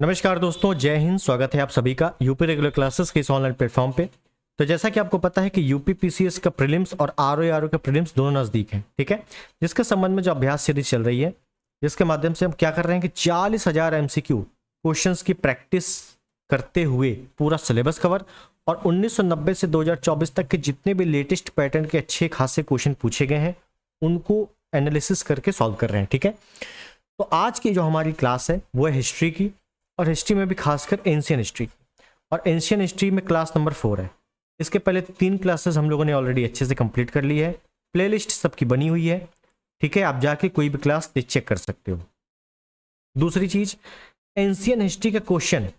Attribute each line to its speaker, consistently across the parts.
Speaker 1: नमस्कार दोस्तों, जय हिंद। स्वागत है आप सभी का यूपी रेगुलर क्लासेस के इस ऑनलाइन प्लेटफॉर्म पे। तो जैसा कि आपको पता है कि यूपी पीसीएस का प्रीलिम्स और आरओ का प्रीलिम्स दोनों नज़दीक हैं, ठीक है। जिसके संबंध में जो अभ्यास सीरीज चल रही है, जिसके माध्यम से हम क्या कर रहे हैं कि 40,000 एमसीक्यू क्वेश्चंस की प्रैक्टिस करते हुए पूरा सिलेबस कवर और 1990 से 2024 तक के जितने भी लेटेस्ट पैटर्न के अच्छे खासे क्वेश्चन पूछे गए हैं उनको एनालिसिस करके सॉल्व कर रहे हैं, ठीक है। तो आज की जो हमारी क्लास है वो है हिस्ट्री की, और हिस्ट्री में भी खासकर एंशियन हिस्ट्री, और एंशियन हिस्ट्री में क्लास नंबर 4 है। इसके पहले 3 क्लासेस हम लोगों ने ऑलरेडी अच्छे से कंप्लीट कर ली है। प्लेलिस्ट सबकी बनी हुई है, ठीक है। आप जाके कोई भी क्लास चेक कर सकते हो। दूसरी चीज, एंशियन हिस्ट्री के क्वेश्चन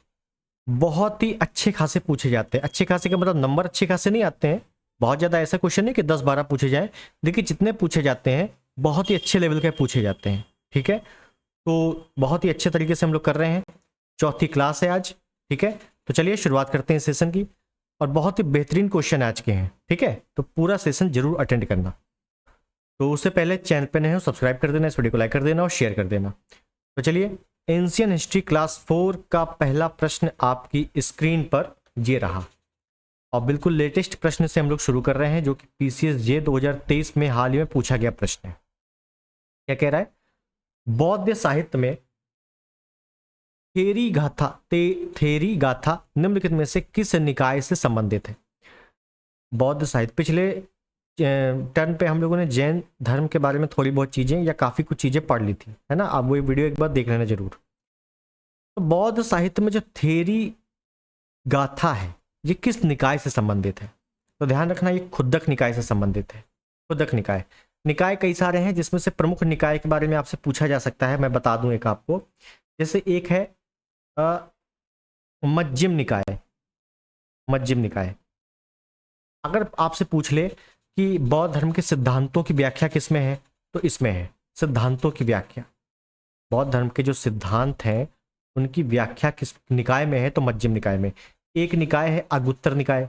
Speaker 1: बहुत ही अच्छे खासे पूछे जाते हैं। अच्छे खासे का मतलब नंबर अच्छे खासे नहीं आते हैं, बहुत ज़्यादा ऐसा क्वेश्चन नहीं कि 10-12 पूछे जाए। देखिए जितने पूछे जाते हैं बहुत ही अच्छे लेवल के पूछे जाते हैं, ठीक है। तो बहुत ही अच्छे तरीके से हम लोग कर रहे हैं। चौथी क्लास है आज, ठीक है। तो चलिए शुरुआत करते हैं सेशन की, और बहुत ही बेहतरीन क्वेश्चन आज के हैं, ठीक है। तो पूरा सेशन जरूर अटेंड करना। तो उससे पहले चैनल पे नए हो सब्सक्राइब कर देना, इस वीडियो को लाइक कर देना और शेयर कर देना। तो चलिए, एंशियन हिस्ट्री क्लास 4 का पहला प्रश्न आपकी स्क्रीन पर ये रहा, और बिल्कुल लेटेस्ट प्रश्न से हम लोग शुरू कर रहे हैं, जो कि पीसीएस जे 2023 में हाल ही में पूछा गया प्रश्न है। क्या कह रहा है? बौद्ध साहित्य में थेरी गाथा निम्नलिखित में से किस निकाय से संबंधित है? बौद्ध साहित्य, पिछले टर्न पे हम लोगों ने जैन धर्म के बारे में थोड़ी बहुत चीजें या काफी कुछ चीजें पढ़ ली थी, है ना। आप वो वीडियो एक बार देख लेना जरूर। तो बौद्ध साहित्य में जो थेरी गाथा है ये किस निकाय से संबंधित है? तो ध्यान रखना, ये खुद्दक निकाय से संबंधित है। खुद्दक निकाय, निकाय कई सारे हैं जिसमें से प्रमुख निकाय के बारे में आपसे पूछा जा सकता है। मैं बता दूं एक आपको, जैसे एक है मज्जिम निकाय। मज्जिम निकाय अगर आपसे पूछ ले कि बौद्ध धर्म के सिद्धांतों की व्याख्या किसमें है, तो इसमें है। सिद्धांतों की व्याख्या, बौद्ध धर्म के जो सिद्धांत हैं उनकी व्याख्या किस निकाय में है, तो मज्जिम निकाय में। एक निकाय है अगुत्तर निकाय।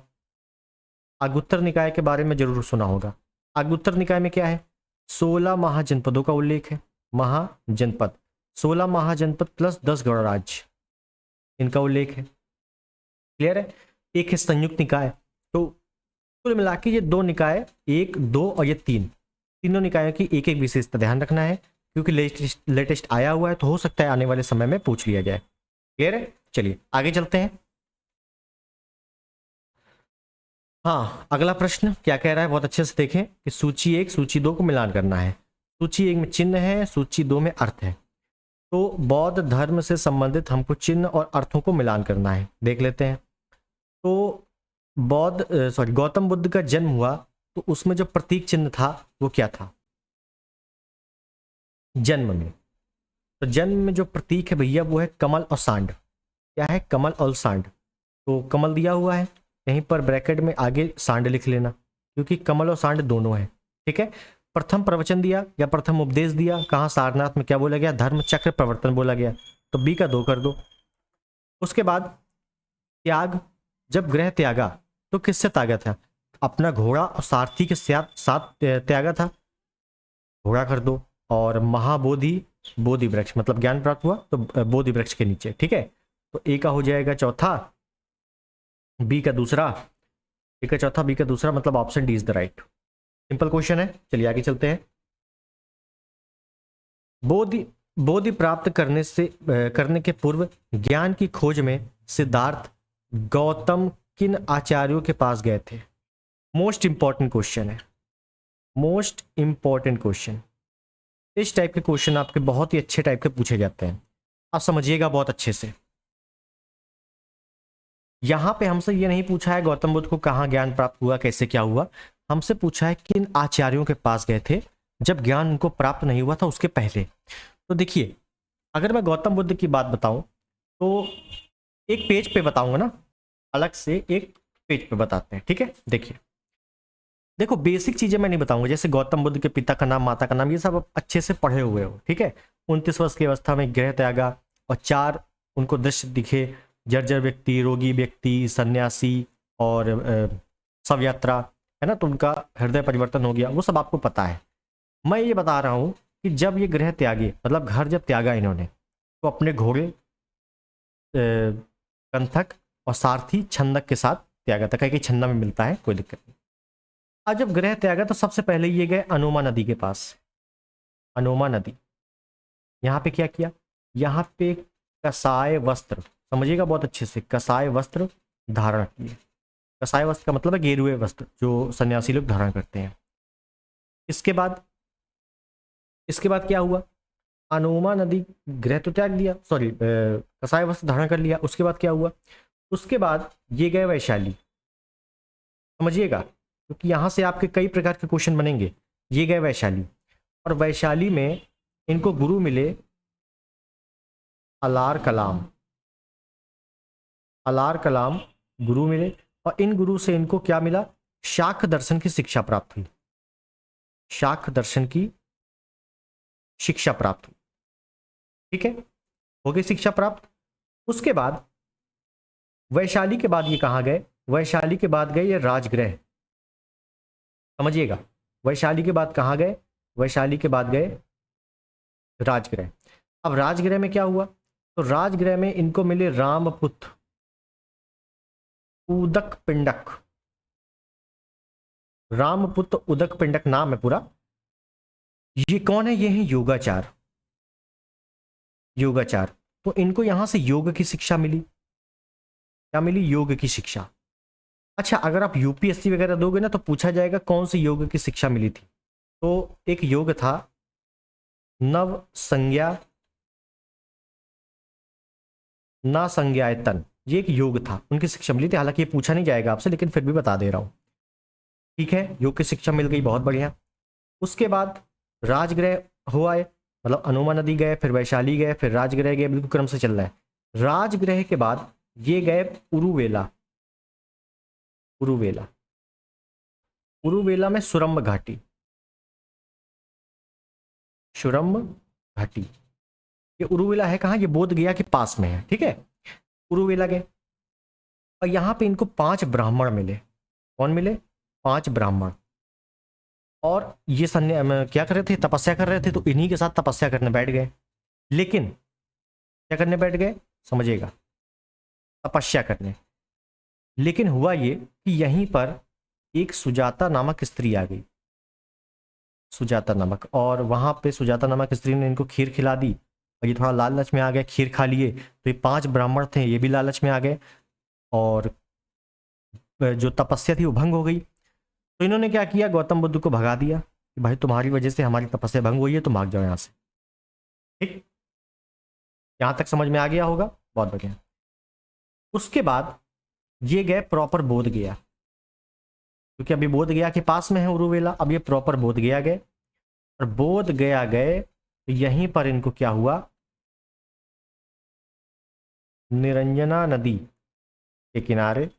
Speaker 1: अगुत्तर निकाय के बारे में जरूर सुना होगा। अगुत्तर निकाय में क्या है? 16 महाजनपदों का उल्लेख है। महाजनपद, 16 महाजनपद प्लस 10 गणराज्य, इनका उल्लेख है। क्लियर है? एक है संयुक्त निकाय। तो कुल मिला के ये 2 निकाय, 1, 2 और ये 3, तीनों निकायों की एक एक विशेषता ध्यान रखना है, क्योंकि लेटेस्ट आया हुआ है तो हो सकता है आने वाले समय में पूछ लिया जाए। क्लियर है? चलिए आगे चलते हैं। हाँ, अगला प्रश्न क्या कह रहा है, बहुत अच्छे से देखें कि सूची 1 सूची 2 को मिलान करना है। सूची 1 में चिन्ह है, सूची 2 में अर्थ है। तो बौद्ध धर्म से संबंधित हमको चिन्ह और अर्थों को मिलान करना है। देख लेते हैं। तो गौतम बुद्ध का जन्म हुआ तो उसमें जो प्रतीक चिन्ह था वो क्या था? जन्म में, तो जन्म में जो प्रतीक है भैया वो है कमल और सांड। क्या है? कमल और सांड। तो कमल दिया हुआ है, यहीं पर ब्रैकेट में आगे सांड लिख लेना, क्योंकि कमल और सांड दोनों है, ठीक है। प्रथम प्रवचन दिया या प्रथम उपदेश दिया कहाँ? सारनाथ में। क्या बोला गया? धर्म चक्र प्रवर्तन बोला गया, तो बी का 2 कर दो। उसके बाद त्याग, जब गृह त्यागा तो किससे त्यागा था? अपना घोड़ा और सारथी के साथ त्यागा था, घोड़ा कर दो। और महाबोधि, बोधि वृक्ष मतलब ज्ञान प्राप्त हुआ तो बोधि वृक्ष के नीचे, ठीक है। तो ए का हो जाएगा चौथा, बी का दूसरा, ए का चौथा, बी का दूसरा, मतलब option D is the right. Simple question है। चलिए आगे चलते हैं। बोधि बोधि प्राप्त करने के पूर्व ज्ञान की खोज में सिद्धार्थ गौतम किन आचार्यों के पास गए थे? मोस्ट इंपॉर्टेंट क्वेश्चन है, मोस्ट इंपॉर्टेंट क्वेश्चन। इस टाइप के क्वेश्चन आपके बहुत ही अच्छे टाइप के पूछे जाते हैं, आप समझिएगा बहुत अच्छे से। यहां पे हमसे ये नहीं पूछा है गौतम बुद्ध को कहाँ ज्ञान प्राप्त हुआ, कैसे क्या हुआ। हमसे पूछा है किन आचार्यों के पास गए थे जब ज्ञान उनको प्राप्त नहीं हुआ था, उसके पहले। तो देखिए, अगर मैं गौतम बुद्ध की बात बताऊं तो एक पेज पे बताऊंगा ना, अलग से एक पेज पे बताते हैं, ठीक है। देखिए, देखो बेसिक चीजें मैं नहीं बताऊंगा, जैसे गौतम बुद्ध के पिता का नाम, माता का नाम, ये सब आप अच्छे से पढ़े हुए हो, ठीक है। 29 वर्ष की अवस्था में गृह त्यागा, और 4 उनको दृश्य दिखे, जर्जर व्यक्ति, रोगी व्यक्ति, सन्यासी और शव यात्रा, है ना। तो उनका हृदय परिवर्तन हो गया, वो सब आपको पता है। मैं ये बता रहा हूँ कि जब ये गृह त्यागे मतलब घर जब त्यागा इन्होंने, तो अपने घोड़े कंथक और सारथी छंदक के साथ त्यागा था, कहीं छन्ना में मिलता है, कोई दिक्कत नहीं। आज जब ग्रह त्यागा तो सबसे पहले ये गए अनोमा नदी के पास। अनोमा नदी, यहाँ पे क्या किया, यहाँ पे कसाय वस्त्र, समझिएगा बहुत अच्छे से, कसाय वस्त्र धारण किए। कसाय वस्त्र का मतलब है गेरुए वस्त्र जो सन्यासी लोग धारण करते हैं। इसके बाद क्या हुआ, अनोमा नदी, ग्रह तो त्याग दिया, सॉरी कसाय वस्त्र धारण कर लिया। उसके बाद क्या हुआ, उसके बाद ये गए वैशाली, समझिएगा क्योंकि यहां से आपके कई प्रकार के क्वेश्चन बनेंगे। ये गए वैशाली, और वैशाली में इनको गुरु मिले अलार कलाम। अलार कलाम गुरु मिले, और इन गुरु से इनको क्या मिला, शाक्त दर्शन की शिक्षा प्राप्त हुई। शाक्त दर्शन की शिक्षा प्राप्त हुई, ठीक है, हो गई शिक्षा प्राप्त। उसके बाद वैशाली के बाद ये कहाँ गए, वैशाली के बाद गए ये राजगृह, समझिएगा। वैशाली के बाद कहाँ गए, वैशाली के बाद गए राजगृह। अब राजगृह में क्या हुआ, तो राजगृह में इनको मिले रामपुत्र उदक पिंडक। रामपुत्र उदक पिंडक नाम है पूरा। ये कौन है, ये है योगाचार। योगाचार, तो इनको यहां से योग की शिक्षा मिली। क्या मिली, योग की शिक्षा। अच्छा, अगर आप यूपीएससी वगैरह दोगे ना तो पूछा जाएगा कौन सी योग की शिक्षा मिली थी। तो एक योग था नव संज्ञा ना संज्ञायतन, ये एक योग था, उनकी शिक्षा मिली थी। हालांकि ये पूछा नहीं जाएगा आपसे, लेकिन फिर भी बता दे रहा हूं, ठीक है। योग की शिक्षा मिल गई, बहुत बढ़िया। उसके बाद राजगृह हुआ है, मतलब अनोमा नदी गए, फिर वैशाली गए, फिर राजगृह गए, बिल्कुल क्रम से चल रहा है। राजगृह के बाद ये गए उरुवेला। उरुवेला, उरुवेला में सुरम्ब घाटी। सुरम्ब घाटी, ये उरुवेला है कहाँ, ये बोध गया के पास में है, ठीक है। उरुवेला गए, और यहाँ पे इनको 5 ब्राह्मण मिले। कौन मिले, 5 ब्राह्मण। और ये क्या कर रहे थे, तपस्या कर रहे थे, तो इन्हीं के साथ तपस्या करने बैठ गए। लेकिन क्या करने बैठ गए, समझिएगा, तपस्या करने। लेकिन हुआ ये कि यहीं पर एक सुजाता नामक स्त्री आ गई, सुजाता नामक, और वहां पे सुजाता नामक स्त्री ने इनको खीर खिला दी, और ये थोड़ा लालच में आ गए, खीर खा लिए। तो ये 5 ब्राह्मण थे, ये भी लालच में आ गए, और जो तपस्या थी वो भंग हो गई। तो इन्होंने क्या किया, गौतम बुद्ध को भगा दिया कि भाई तुम्हारी वजह से हमारी तपस्या भंग हुई है, तुम भाग जाओ यहाँ से, ठीक। यहाँ तक समझ में आ गया होगा, बहुत बढ़िया। उसके बाद ये गए प्रॉपर बोध गया, क्योंकि अभी बोध गया के पास में है उरुवेला, अब ये प्रॉपर बोध गया गए, और बोध गया गए तो यहीं पर इनको क्या हुआ, निरंजना नदी के किनारे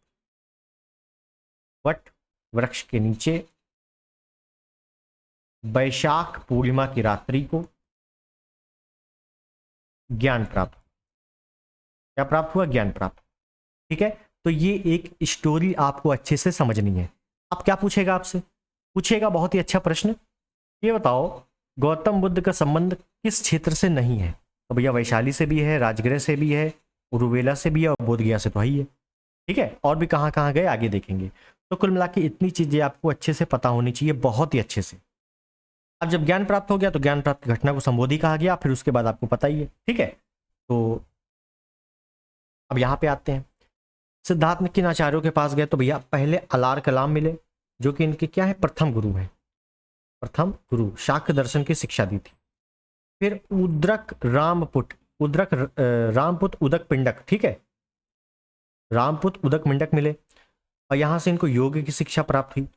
Speaker 1: वट वृक्ष के नीचे वैशाख पूर्णिमा की रात्रि को ज्ञान प्राप्त। क्या प्राप्त हुआ, ज्ञान प्राप्त, ठीक है। तो ये एक स्टोरी आपको अच्छे से समझनी है। अब क्या पूछेगा आपसे, पूछेगा बहुत ही अच्छा प्रश्न, ये बताओ गौतम बुद्ध का संबंध किस क्षेत्र से नहीं है। तो भैया वैशाली से भी है, राजगृह से भी है, उरुवेला से भी है, और बोधगया से तो ही है, ठीक है। और भी कहाँ कहाँ गए आगे देखेंगे। तो कुल मिला के इतनी चीजें आपको अच्छे से पता होनी चाहिए, बहुत ही अच्छे से। अब जब ज्ञान प्राप्त हो गया तो ज्ञान प्राप्त घटना को संबोधि कहा गया, फिर उसके बाद आपको पता ही है, ठीक है। तो अब यहाँ पे आते हैं, सिद्धार्थ ने किन आचार्यों के पास गए, तो भैया पहले अलार कलाम मिले, जो कि इनके क्या है, प्रथम गुरु है, प्रथम गुरु, शाक्त दर्शन की शिक्षा दी थी। फिर उद्रक रामपुट, उद्रक रामपुत उदक पिंडक, ठीक है, रामपुत उदक पिंडक मिले, और यहां से इनको योग की शिक्षा प्राप्त हुई,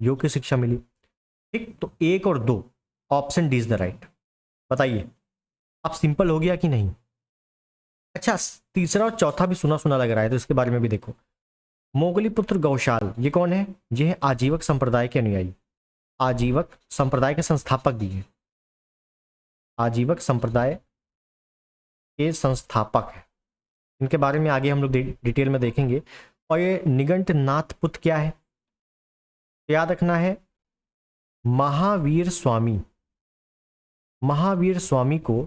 Speaker 1: योग की शिक्षा मिली, ठीक। तो 1 और 2, option D is the right. बताइए अब सिंपल हो गया कि नहीं। अच्छा, तीसरा और चौथा भी सुना सुना लग रहा है, तो इसके बारे में भी देखो। मोगली पुत्र गौशाल, ये कौन है, ये है आजीवक संप्रदाय के अनुयायी, आजीवक संप्रदाय के संस्थापक भी हैं, आजीवक संप्रदाय के संस्थापक हैं। इनके बारे में आगे हम लोग डिटेल में देखेंगे। और ये निगंट नाथ पुत्र क्या है, याद रखना है, महावीर स्वामी। महावीर स्वामी को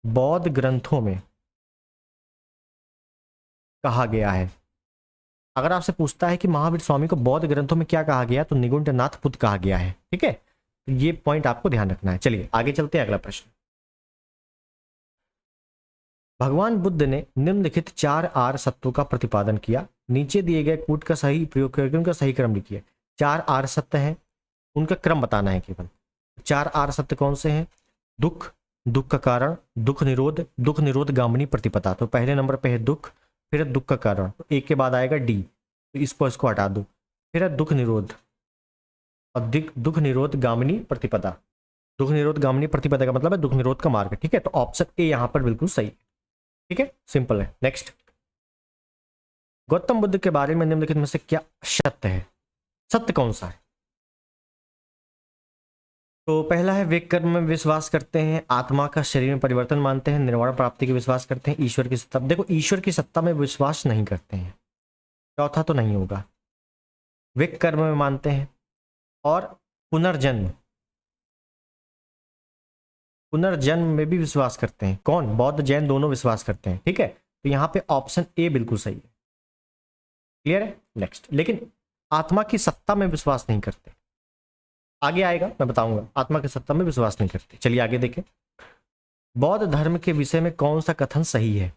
Speaker 1: बौद्ध ग्रंथों में कहा गया है? अगर आपसे पूछता है कि महावीर स्वामी को बौद्ध ग्रंथों में क्या कहा गया, तो निकुंठनाथ बुद्ध कहा गया है। ठीक है, तो ये पॉइंट आपको ध्यान रखना है। चलिए आगे चलते हैं, अगला प्रश्न। भगवान बुद्ध ने निम्नलिखित 4 आर सत्यों का प्रतिपादन किया, नीचे दिए गए कूट का सही प्रयोग करके उनका सही क्रम लिखिए। 4 आर सत्य हैं, उनका क्रम बताना है केवल। 4 आर सत्य कौन से हैं? दुख, दुख का कारण, दुख निरोध, दुख निरोध गामिनी प्रतिपदा। तो पहले नंबर पे है दुख, फिर है दुख का कारण, तो एक के बाद आएगा डी, तो इसको हटा दो। फिर है दुख निरोध, और दुख निरोध गामिनी प्रतिपदा। दुख निरोध गामिनी प्रतिपदा का मतलब है दुख निरोध का मार्ग। ठीक है, तो ऑप्शन ए यहां पर बिल्कुल सही। ठीक है, सिंपल है। नेक्स्ट, गौतम बुद्ध के बारे में निम्नलिखित में से क्या सत्य है? सत्य कौन सा है? तो पहला है वे कर्म में विश्वास करते हैं, आत्मा का शरीर में परिवर्तन मानते हैं, निर्वाण प्राप्ति की विश्वास करते हैं, ईश्वर की सत्ता। देखो, ईश्वर की सत्ता में विश्वास नहीं करते हैं, चौथा तो नहीं होगा। वे कर्म में मानते हैं और पुनर्जन्म, पुनर्जन्म में भी विश्वास करते हैं। कौन? बौद्ध जैन दोनों विश्वास करते हैं। ठीक है, तो यहां पे ऑप्शन ए बिल्कुल सही है। क्लियर है? नेक्स्ट, लेकिन आत्मा की सत्ता में विश्वास नहीं करते। आगे आएगा, मैं बताऊंगा, आत्मा की सत्ता में विश्वास नहीं करते। चलिए आगे देखें। बौद्ध धर्म के विषय में कौन सा कथन सही है,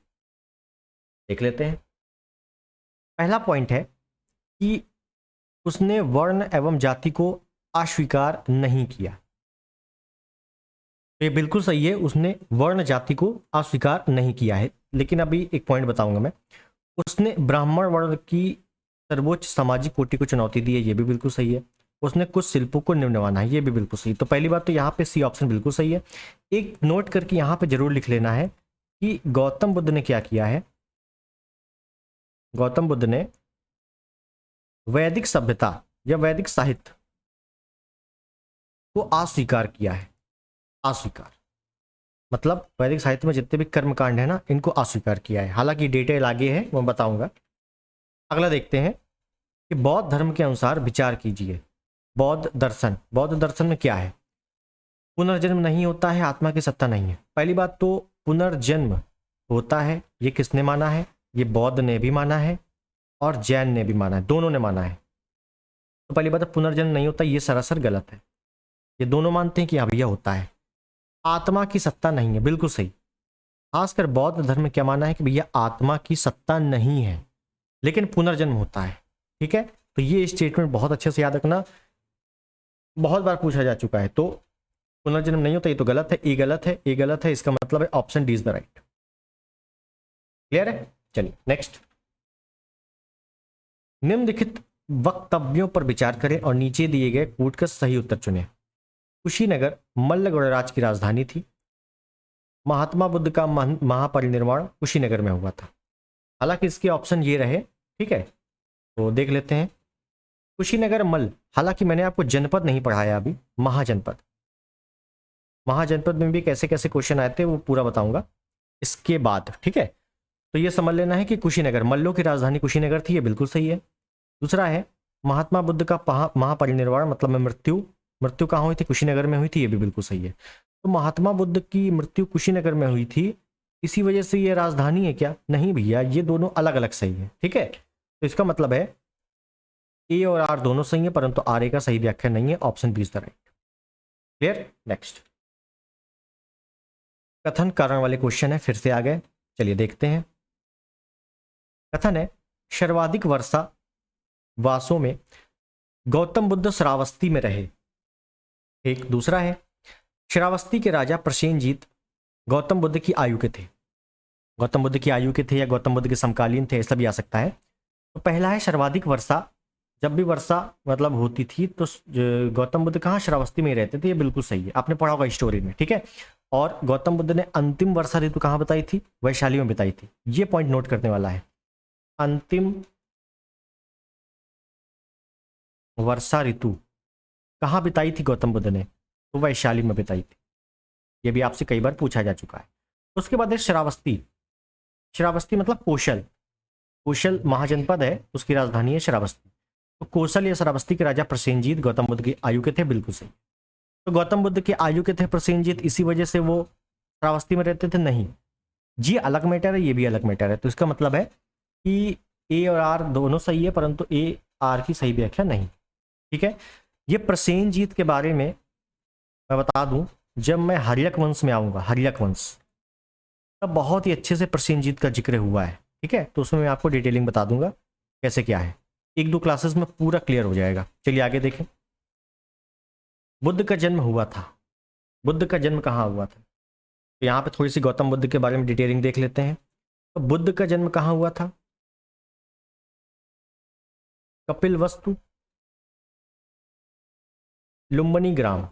Speaker 1: देख लेते हैं। पहला पॉइंट है कि उसने वर्ण एवं जाति को अस्वीकार नहीं किया। तो ये बिल्कुल सही है, उसने वर्ण जाति को अस्वीकार नहीं किया है। लेकिन अभी एक पॉइंट बताऊंगा मैं, उसने ब्राह्मण वर्ण की सर्वोच्च सामाजिक कोटि को चुनौती दी है, ये भी बिल्कुल सही है। उसने कुछ शिल्पों को निम्न माना है, ये भी बिल्कुल सही। तो पहली बात तो यहाँ पे सी ऑप्शन बिल्कुल सही है। एक नोट करके यहाँ पे जरूर लिख लेना है कि गौतम बुद्ध ने क्या किया है। गौतम बुद्ध ने वैदिक सभ्यता या वैदिक साहित्य को अस्वीकार किया है। अस्वीकार मतलब वैदिक साहित्य में जितने भी कर्मकांड है ना, इनको अस्वीकार किया है। हालांकि डिटेल आगे है, वो बताऊंगा। अगला देखते हैं कि बौद्ध धर्म के अनुसार विचार कीजिए। बौद्ध दर्शन, बौद्ध दर्शन में क्या है? पुनर्जन्म नहीं होता है, आत्मा की सत्ता नहीं है। पहली बात तो पुनर्जन्म होता है, ये किसने माना है? ये बौद्ध ने भी माना है और जैन ने भी माना है, दोनों ने माना है। तो पहली बात, पुनर्जन्म नहीं होता, ये सरासर गलत है। ये दोनों मानते हैं कि हाँ भैया होता है। आत्मा की सत्ता नहीं है, बिल्कुल सही। खासकर बौद्ध धर्म में क्या माना है कि भैया आत्मा की सत्ता नहीं है, लेकिन पुनर्जन्म होता है। ठीक है, तो ये स्टेटमेंट बहुत अच्छे से याद रखना, बहुत बार पूछा जा चुका है। तो पुनर्जन्म नहीं होता, ये तो गलत है, ए गलत है, ए गलत है, इसका मतलब है option D is the right. Clear है? चलिए नेक्स्ट। निम्नलिखित वक्तव्यों पर विचार करें और नीचे दिए गए कूट का सही उत्तर चुनें। कुशीनगर मल्ल गणराज्य की राजधानी थी। महात्मा बुद्ध का महापरिनिर्वाण कुशीनगर में हुआ था। हालांकि इसके ऑप्शन ये रहे। ठीक है, तो देख लेते हैं। कुशीनगर मल्ल, हालांकि मैंने आपको जनपद नहीं पढ़ाया अभी, महाजनपद। महाजनपद में भी कैसे कैसे क्वेश्चन आए थे वो पूरा बताऊंगा इसके बाद। ठीक है, तो ये समझ लेना है कि कुशीनगर, मल्लों की राजधानी कुशीनगर थी, ये बिल्कुल सही है। दूसरा है महात्मा बुद्ध का महापरिनिर्वाण मतलब में मृत्यु कहाँ हुई थी? कुशीनगर में हुई थी, ये भी बिल्कुल सही है। तो महात्मा बुद्ध की मृत्यु कुशीनगर में हुई थी, इसी वजह से ये राजधानी है क्या? नहीं भैया, ये दोनों अलग अलग सही है। ठीक है, तो इसका मतलब है ए और आर दोनों सही है, परंतु आर ए का सही व्याख्या नहीं है। Option B is the right. Clear? Next, कथन कारण वाले क्वेश्चन है, फिर से आ गए। चलिए देखते हैं। कथन है सर्वाधिक वर्षा वासों में गौतम बुद्ध श्रावस्ती में रहे। एक दूसरा है श्रावस्ती के राजा प्रसेनजीत गौतम बुद्ध की आयु के थे। गौतम बुद्ध की आयु के थे या गौतम बुद्ध के समकालीन थे, ऐसा भी आ सकता है। तो पहला है सर्वाधिक वर्षा, जब भी वर्षा मतलब होती थी तो गौतम बुद्ध कहाँ? श्रावस्ती में ही रहते थे, ये बिल्कुल सही है, आपने पढ़ा होगा स्टोरी में। ठीक है, और गौतम बुद्ध ने अंतिम वर्षा ऋतु कहाँ बताई थी? वैशाली में बिताई थी। ये पॉइंट नोट करने वाला है। अंतिम वर्षा ऋतु कहाँ बिताई थी गौतम बुद्ध ने? तो वैशाली में बिताई थी। ये भी आपसे कई बार पूछा जा चुका है। उसके बाद है श्रावस्ती। श्रावस्ती मतलब कौशल, कौशल महाजनपद है, उसकी राजधानी है श्रावस्ती। तो कौशल या श्रावस्ती के राजा प्रसेनजीत गौतम बुद्ध की आयु के थे, बिल्कुल सही। तो गौतम बुद्ध की आयु के थे प्रसेनजीत, इसी वजह से वो श्रावस्ती में रहते थे? नहीं, ये अलग मैटर है, ये भी अलग मैटर है। तो इसका मतलब है कि ए और आर दोनों सही है, परंतु ए आर की सही व्याख्या नहीं। ठीक है, ये प्रसेनजीत के बारे में मैं बता दूं, जब मैं हर्यक वंश में आऊँगा, हर्यक वंश, तब बहुत ही अच्छे से प्रसेनजीत का जिक्र हुआ है। ठीक है, तो उसमें मैं आपको डिटेलिंग बता दूंगा कैसे क्या है, 1-2 क्लासेस में पूरा क्लियर हो जाएगा। चलिए आगे देखें। बुद्ध का जन्म हुआ था, बुद्ध का जन्म कहाँ हुआ था? तो यहाँ पे थोड़ी सी गौतम बुद्ध के बारे में डिटेलिंग देख लेते हैं। तो बुद्ध का जन्म कहाँ हुआ था? कपिलवस्तु, लुम्बिनी ग्राम।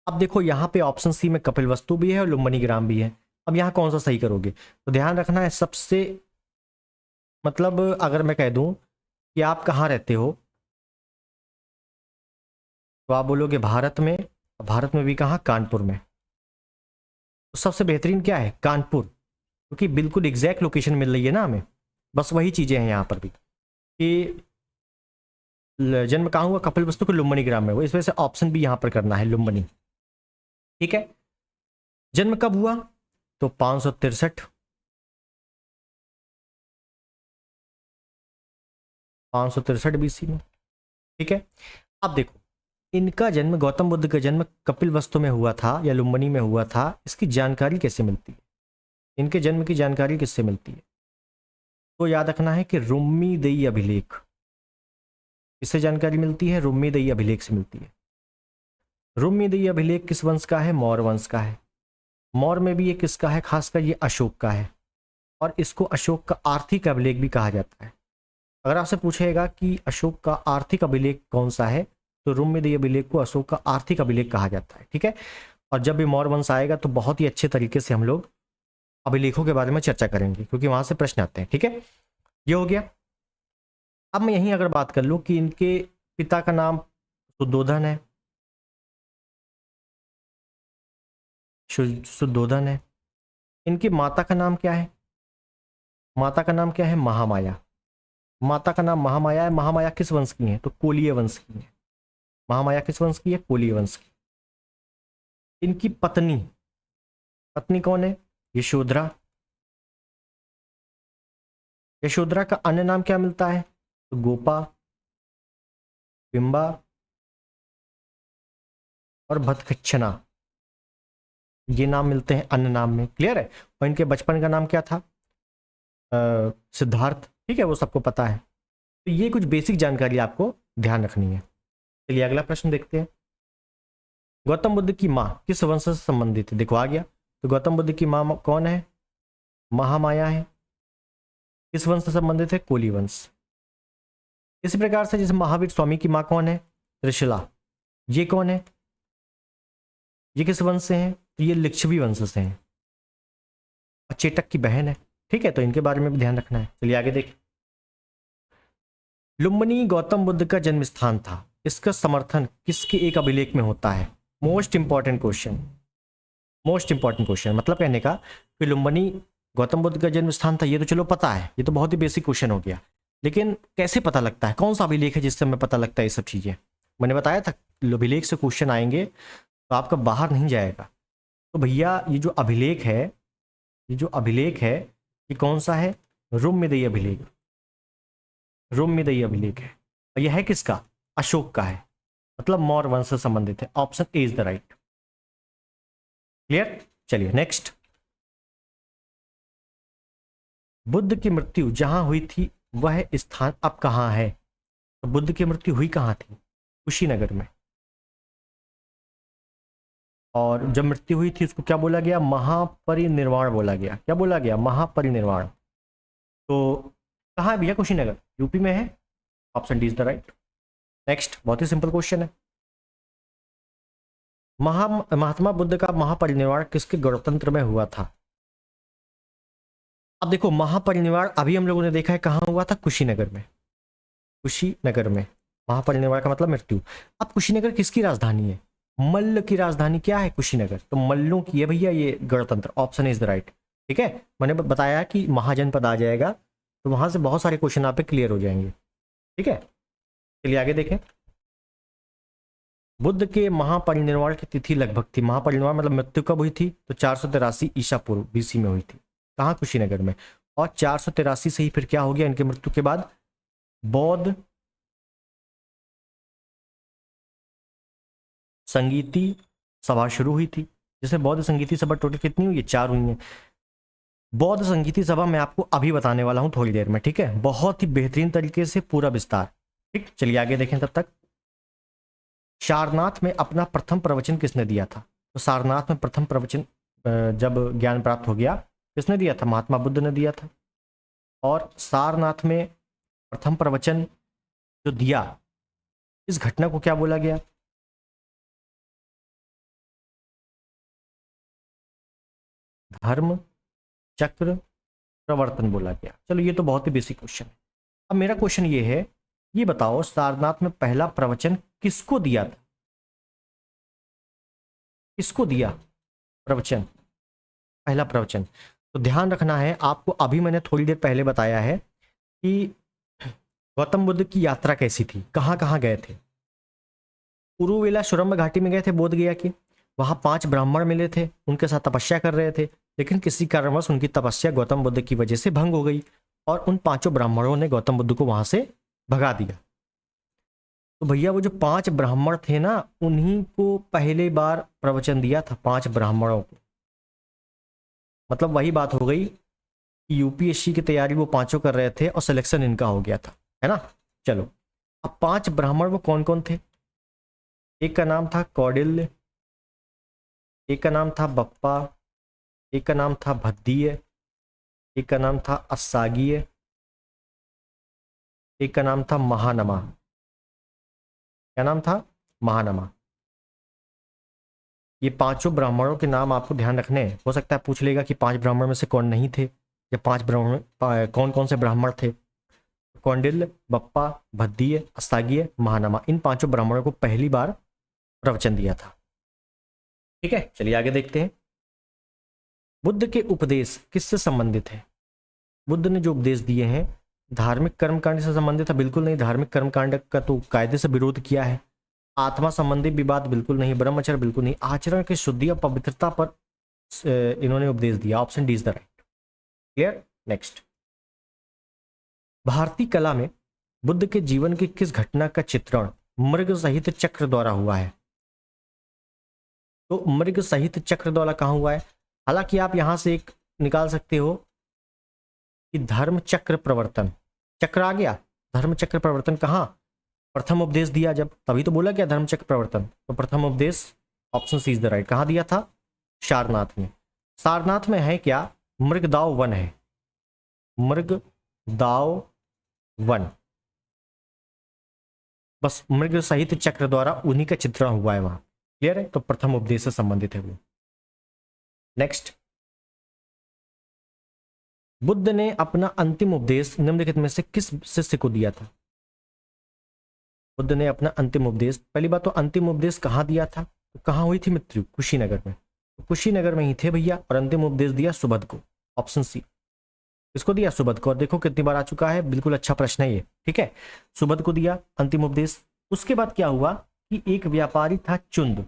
Speaker 1: अब देखो यहाँ पे ऑप्शन सी में कपिलवस्तु भी है और लुम्बिनी ग्राम भी है। अब यहाँ कौन सा सही करोगे? तो ध्यान रखना है सबसे, मतलब अगर मैं कह दूं कि आप कहाँ रहते हो, तो आप बोलोगे भारत में। भारत में भी कहाँ? कानपुर में। तो सबसे बेहतरीन क्या है? कानपुर, क्योंकि बिल्कुल एग्जैक्ट लोकेशन मिल रही है ना हमें। बस वही चीज़ें हैं यहाँ पर भी कि जन्म कहाँ हुआ? कपिलवस्तु के लुम्बिनी ग्राम में हुआ, इस वजह से ऑप्शन भी यहाँ पर करना है, लुम्बिनी। ठीक है, जन्म कब हुआ? तो 563, 563 BC में। ठीक है, अब देखो इनका जन्म, गौतम बुद्ध का जन्म कपिलवस्तु में हुआ था या लुम्बिनी में हुआ था, इसकी जानकारी कैसे मिलती है? इनके जन्म की जानकारी किससे मिलती है? तो याद रखना है कि रुम्मीदेई अभिलेख, इससे जानकारी मिलती है, रुम्मीदेई अभिलेख से मिलती है। रुम्मीदेई अभिलेख किस वंश का है? मौर्य वंश का है। मौर्य में भी ये किसका है? खासकर ये अशोक का है, और इसको अशोक का आर्थिक अभिलेख भी कहा जाता है। अगर आपसे पूछेगा कि अशोक का आर्थिक अभिलेख कौन सा है, तो रुम्मीदेई अभिलेख को अशोक का आर्थिक अभिलेख कहा जाता है। ठीक है, और जब भी मौर्य वंश आएगा तो बहुत ही अच्छे तरीके से हम लोग अभिलेखों के बारे में चर्चा करेंगे, क्योंकि वहां से प्रश्न आते हैं। ठीक है, ये हो गया। अब मैं यहीं अगर बात कर लूं कि इनके पिता का नाम शुद्धोधन है, शुद्धोधन है। इनकी माता का नाम क्या है? माता का नाम क्या है? महामाया। माता का नाम महामाया है। महामाया किस वंश की है? तो कोलीय वंश की है। महामाया किस वंश की है? कोलीय वंश की। इनकी पत्नी, पत्नी कौन है? यशोधरा। यशोधरा का अन्य नाम क्या मिलता है? तो गोपा, बिंबा और भतखच्छना, ये नाम मिलते हैं अन्य नाम में। क्लियर है? और इनके बचपन का नाम क्या था? सिद्धार्थ। ठीक है, वो सबको पता है। तो ये कुछ बेसिक जानकारी आपको ध्यान रखनी है। चलिए अगला प्रश्न देखते हैं। गौतम बुद्ध की माँ किस वंश से संबंधित है? देखो आ गया। तो गौतम बुद्ध की माँ कौन है? महामाया है। किस वंश से संबंधित है? कोली वंश। इसी प्रकार से जैसे महावीर स्वामी की माँ कौन है? त्रिशला। ये कौन है? ये किस वंश से हैं? तो ये लिच्छवी वंश से हैं, और चेटक की बहन है। ठीक है, तो इनके बारे में भी ध्यान रखना है। चलिए आगे देखें। लुम्बिनी गौतम बुद्ध का जन्म स्थान था, इसका समर्थन किसके एक अभिलेख में होता है? Most important question, most important question. मतलब कहने का कि लुम्बिनी गौतम बुद्ध का जन्म स्थान था, ये तो चलो पता है, ये तो बहुत ही बेसिक क्वेश्चन हो गया। लेकिन कैसे पता लगता है? कौन सा अभिलेख है जिससे हमें पता लगता है ये सब चीजें? मैंने बताया था अभिलेख से क्वेश्चन आएंगे तो आपका बाहर नहीं जाएगा। तो भैया ये जो अभिलेख है, ये जो अभिलेख है, ये कौन सा है? रुम्मीदेई अभिलेख। रुम्मीदेई अभिलेख है, और यह है किसका? अशोक का है, मतलब मौर्य वंश से संबंधित है। Option A is the right. Clear? चलिए नेक्स्ट। बुद्ध की मृत्यु जहां हुई थी वह स्थान अब कहां है? तो बुद्ध की मृत्यु हुई कहां थी? कुशीनगर में। और जब मृत्यु हुई थी उसको क्या बोला गया? महापरिनिर्वाण बोला गया। क्या बोला गया? महापरिनिर्वाण। तो कहाँ है भैया? कुशीनगर, यूपी में है। Option D is the right. Next, बहुत ही सिंपल क्वेश्चन है। महात्मा बुद्ध का महापरिनिर्वाण किसके गणतंत्र में हुआ था? अब देखो महापरिनिर्वाण अभी हम लोगों ने देखा है कहाँ हुआ था? कुशीनगर में। कुशीनगर में महापरिनिर्वाण का मतलब मृत्यु। अब कुशीनगर किसकी राजधानी है? मल्ल की राजधानी क्या है? कुशीनगर। तो मल्लों की है भैया ये गणतंत्र। Option is the right. ठीक है, मैंने बताया कि महाजनपद आ जाएगा तो वहां से बहुत सारे क्वेश्चन आप पे क्लियर हो जाएंगे। ठीक है, चलिए आगे देखें। बुद्ध के महापरिनिर्वाण की तिथि लगभग थी? महापरिनिर्वाण मतलब मृत्यु कब हुई थी? तो 483 ईसा पूर्व BC में हुई थी। कहाँ? कुशीनगर में। और 483 से ही फिर क्या हो गया, इनकी मृत्यु के बाद बौद्ध संगीति सभा शुरू हुई थी, जिसमें बौद्ध संगीति सभा टोटल कितनी हुई है, 4 हुई है। बौद्ध संगीति सभा मैं आपको अभी बताने वाला हूं थोड़ी देर में, ठीक है, बहुत ही बेहतरीन तरीके से पूरा विस्तार। ठीक, चलिए आगे देखें। तब तक सारनाथ में अपना प्रथम प्रवचन किसने दिया था? तो सारनाथ में प्रथम प्रवचन जब ज्ञान प्राप्त हो गया, किसने दिया था? महात्मा बुद्ध ने दिया था। और सारनाथ में प्रथम प्रवचन जो दिया, इस घटना को क्या बोला गया? धर्म चक्र प्रवर्तन बोला गया। चलो ये तो बहुत ही बेसिक क्वेश्चन है। अब मेरा क्वेश्चन ये है, ये बताओ सारनाथ में पहला प्रवचन किसको दिया था? किसको दिया प्रवचन, पहला प्रवचन? तो ध्यान रखना है आपको, अभी मैंने थोड़ी देर पहले बताया है कि गौतम बुद्ध की यात्रा कैसी थी, कहाँ कहाँ गए थे। उरुवेला सुरम्य घाटी में गए थे बोध गया की, वहां 5 ब्राह्मण मिले थे, उनके साथ तपस्या कर रहे थे, लेकिन किसी कारणवश उनकी तपस्या गौतम बुद्ध की वजह से भंग हो गई और उन 5 ब्राह्मणों ने गौतम बुद्ध को वहां से भगा दिया। तो भैया वो जो 5 ब्राह्मण थे ना, उन्हीं को पहले बार प्रवचन दिया था, 5 ब्राह्मणों को। मतलब वही बात हो गई कि यूपीएससी की तैयारी वो पांचों कर रहे थे और सिलेक्शन इनका हो गया था, है ना। चलो, अब 5 ब्राह्मण वो कौन कौन थे? एक का नाम था कौडिल्य, एक का नाम था बप्पा, एक का नाम था भद्दीय, एक का नाम था अस्सागीय, एक का नाम था महानमा। क्या नाम था? महानमा। ये 5 ब्राह्मणों के नाम आपको ध्यान रखने हैं। हो सकता है पूछ लेगा कि 5 ब्राह्मण में से कौन नहीं थे, या 5 ब्राह्मण कौन कौन से ब्राह्मण थे? कौंडिल्य, बप्पा, भद्दीय, अस्सागीय, महानमा, इन 5 ब्राह्मणों को पहली बार प्रवचन दिया था। ठीक है, चलिए आगे देखते हैं। बुद्ध के उपदेश किससे संबंधित है? बुद्ध ने जो उपदेश दिए हैं धार्मिक कर्मकांड से संबंधित है? बिल्कुल नहीं, धार्मिक कर्मकांड का तो कायदे से विरोध किया है। आत्मा संबंधी विवाद? बिल्कुल नहीं। ब्रह्मचर्य? बिल्कुल नहीं। आचरण की शुद्धि और पवित्रता पर इन्होंने उपदेश दिया। Option D is the right. Clear? Next, भारतीय कला में बुद्ध के जीवन की किस घटना का चित्रण मृग सहित चक्र द्वारा हुआ है? तो मृग सहित चक्र द्वारा कहाँ हुआ है? हालांकि आप यहां से एक निकाल सकते हो कि धर्म चक्र प्रवर्तन, चक्र आ गया, धर्म चक्र प्रवर्तन कहाँ? प्रथम उपदेश दिया जब, तभी तो बोला गया धर्म चक्र प्रवर्तन। तो प्रथम उपदेश option C is the right. कहाँ दिया था? सारनाथ में। सारनाथ में है क्या? मृगदाव वन है, मृगदाव वन। बस मृग सहित चक्र द्वारा उन्हीं का चित्रण हुआ है वहां। क्लियर है? तो प्रथम उपदेश से संबंधित है वो। नेक्स्ट, बुद्ध ने अपना अंतिम उपदेश निम्नलिखित में से किस शिष्य को दिया था? बुद्ध ने अपना अंतिम उपदेश, पहली बात तो अंतिम उपदेश कहाँ दिया था? तो कहाँ हुई थी मृत्यु? कुशीनगर में। तो कुशीनगर में ही थे भैया, और अंतिम उपदेश दिया सुबध को। Option C. इसको दिया सुबध को, और देखो कितनी बार आ चुका है, बिल्कुल अच्छा प्रश्न है ये। ठीक है, सुबध को दिया अंतिम उपदेश। उसके बाद क्या हुआ कि एक व्यापारी था चुंद,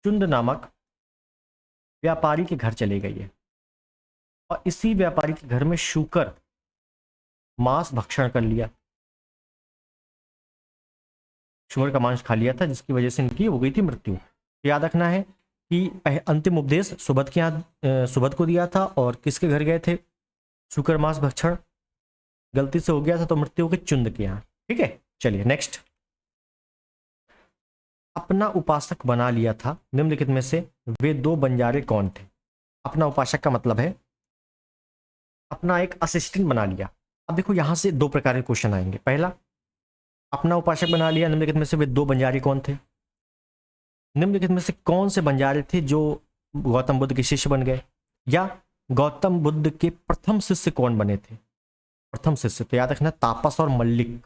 Speaker 1: चुंद नामक व्यापारी के घर चले गई है, और इसी व्यापारी के घर में शूकर मांस भक्षण कर लिया, शुगर का मांस खा लिया था, जिसकी वजह से इनकी हो गई थी मृत्यु। याद रखना है कि अंतिम उपदेश सुबध के यहाँ सुबध को दिया था, और किसके घर गए थे? शुकर मांस भक्षण गलती से हो गया था, तो मृत्यु हो गई चुंद के यहाँ। ठीक है, चलिए नेक्स्ट। अपना उपासक बना लिया था निम्नलिखित में से वे 2 बंजारे कौन थे? अपना उपासक का मतलब है अपना एक असिस्टेंट बना लिया। अब देखो यहां से 2 प्रकार के क्वेश्चन आएंगे। पहला, अपना उपासक बना लिया, निम्नलिखित में से वे 2 बंजारे कौन थे? निम्नलिखित में से कौन से बंजारे थे जो गौतम बुद्ध के शिष्य बन गए? या गौतम बुद्ध के प्रथम शिष्य कौन बने थे? प्रथम शिष्य तो याद रखना तापस और मल्लिक।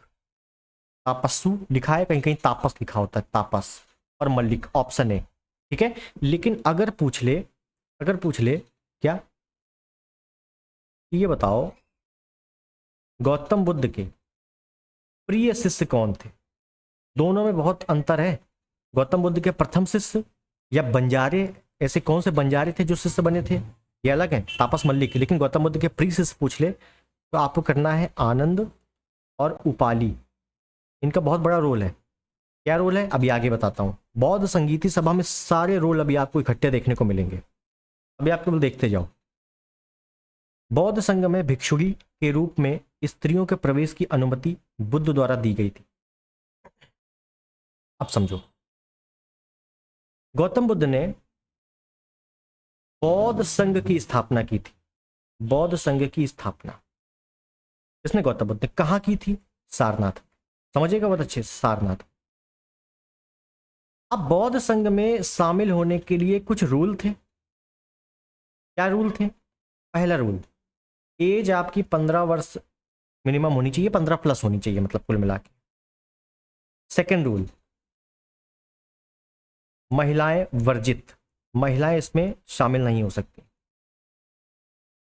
Speaker 1: तापस्सु लिखा है, कहीं कहीं तापस लिखा होता है, तापस और मल्लिक, ऑप्शन ए। ठीक है, लेकिन अगर पूछ ले क्या, ये बताओ गौतम बुद्ध के प्रिय शिष्य कौन थे? दोनों में बहुत अंतर है। गौतम बुद्ध के प्रथम शिष्य या बंजारे, ऐसे कौन से बंजारे थे जो शिष्य बने थे? ये अलग है, तापस मल्लिक। लेकिन गौतम बुद्ध के प्री से पूछ ले तो आपको करना है आनंद और उपाली, इनका बहुत बड़ा रोल है। क्या रोल है अभी आगे बताता हूँ। बौद्ध संगीति सभा में सारे रोल अभी आपको इकट्ठे देखने को मिलेंगे, अभी आप केवल देखते जाओ। बौद्ध संघ में भिक्षुणी के रूप में स्त्रियों के प्रवेश की अनुमति बुद्ध द्वारा दी गई थी। अब समझो, गौतम बुद्ध ने बौद्ध संघ की स्थापना की थी। बौद्ध संघ की स्थापना इसने गौतम बुद्ध ने कहाँ की थी? सारनाथ। समझिएगा बहुत अच्छे से, सारनाथ। अब बौद्ध संघ में शामिल होने के लिए कुछ रूल थे। क्या रूल थे? पहला रूल, एज आपकी 15 वर्ष मिनिमम होनी चाहिए, 15 प्लस होनी चाहिए, मतलब कुल मिला के। सेकेंड रूल, महिलाएं वर्जित, महिलाएं इसमें शामिल नहीं हो सकती।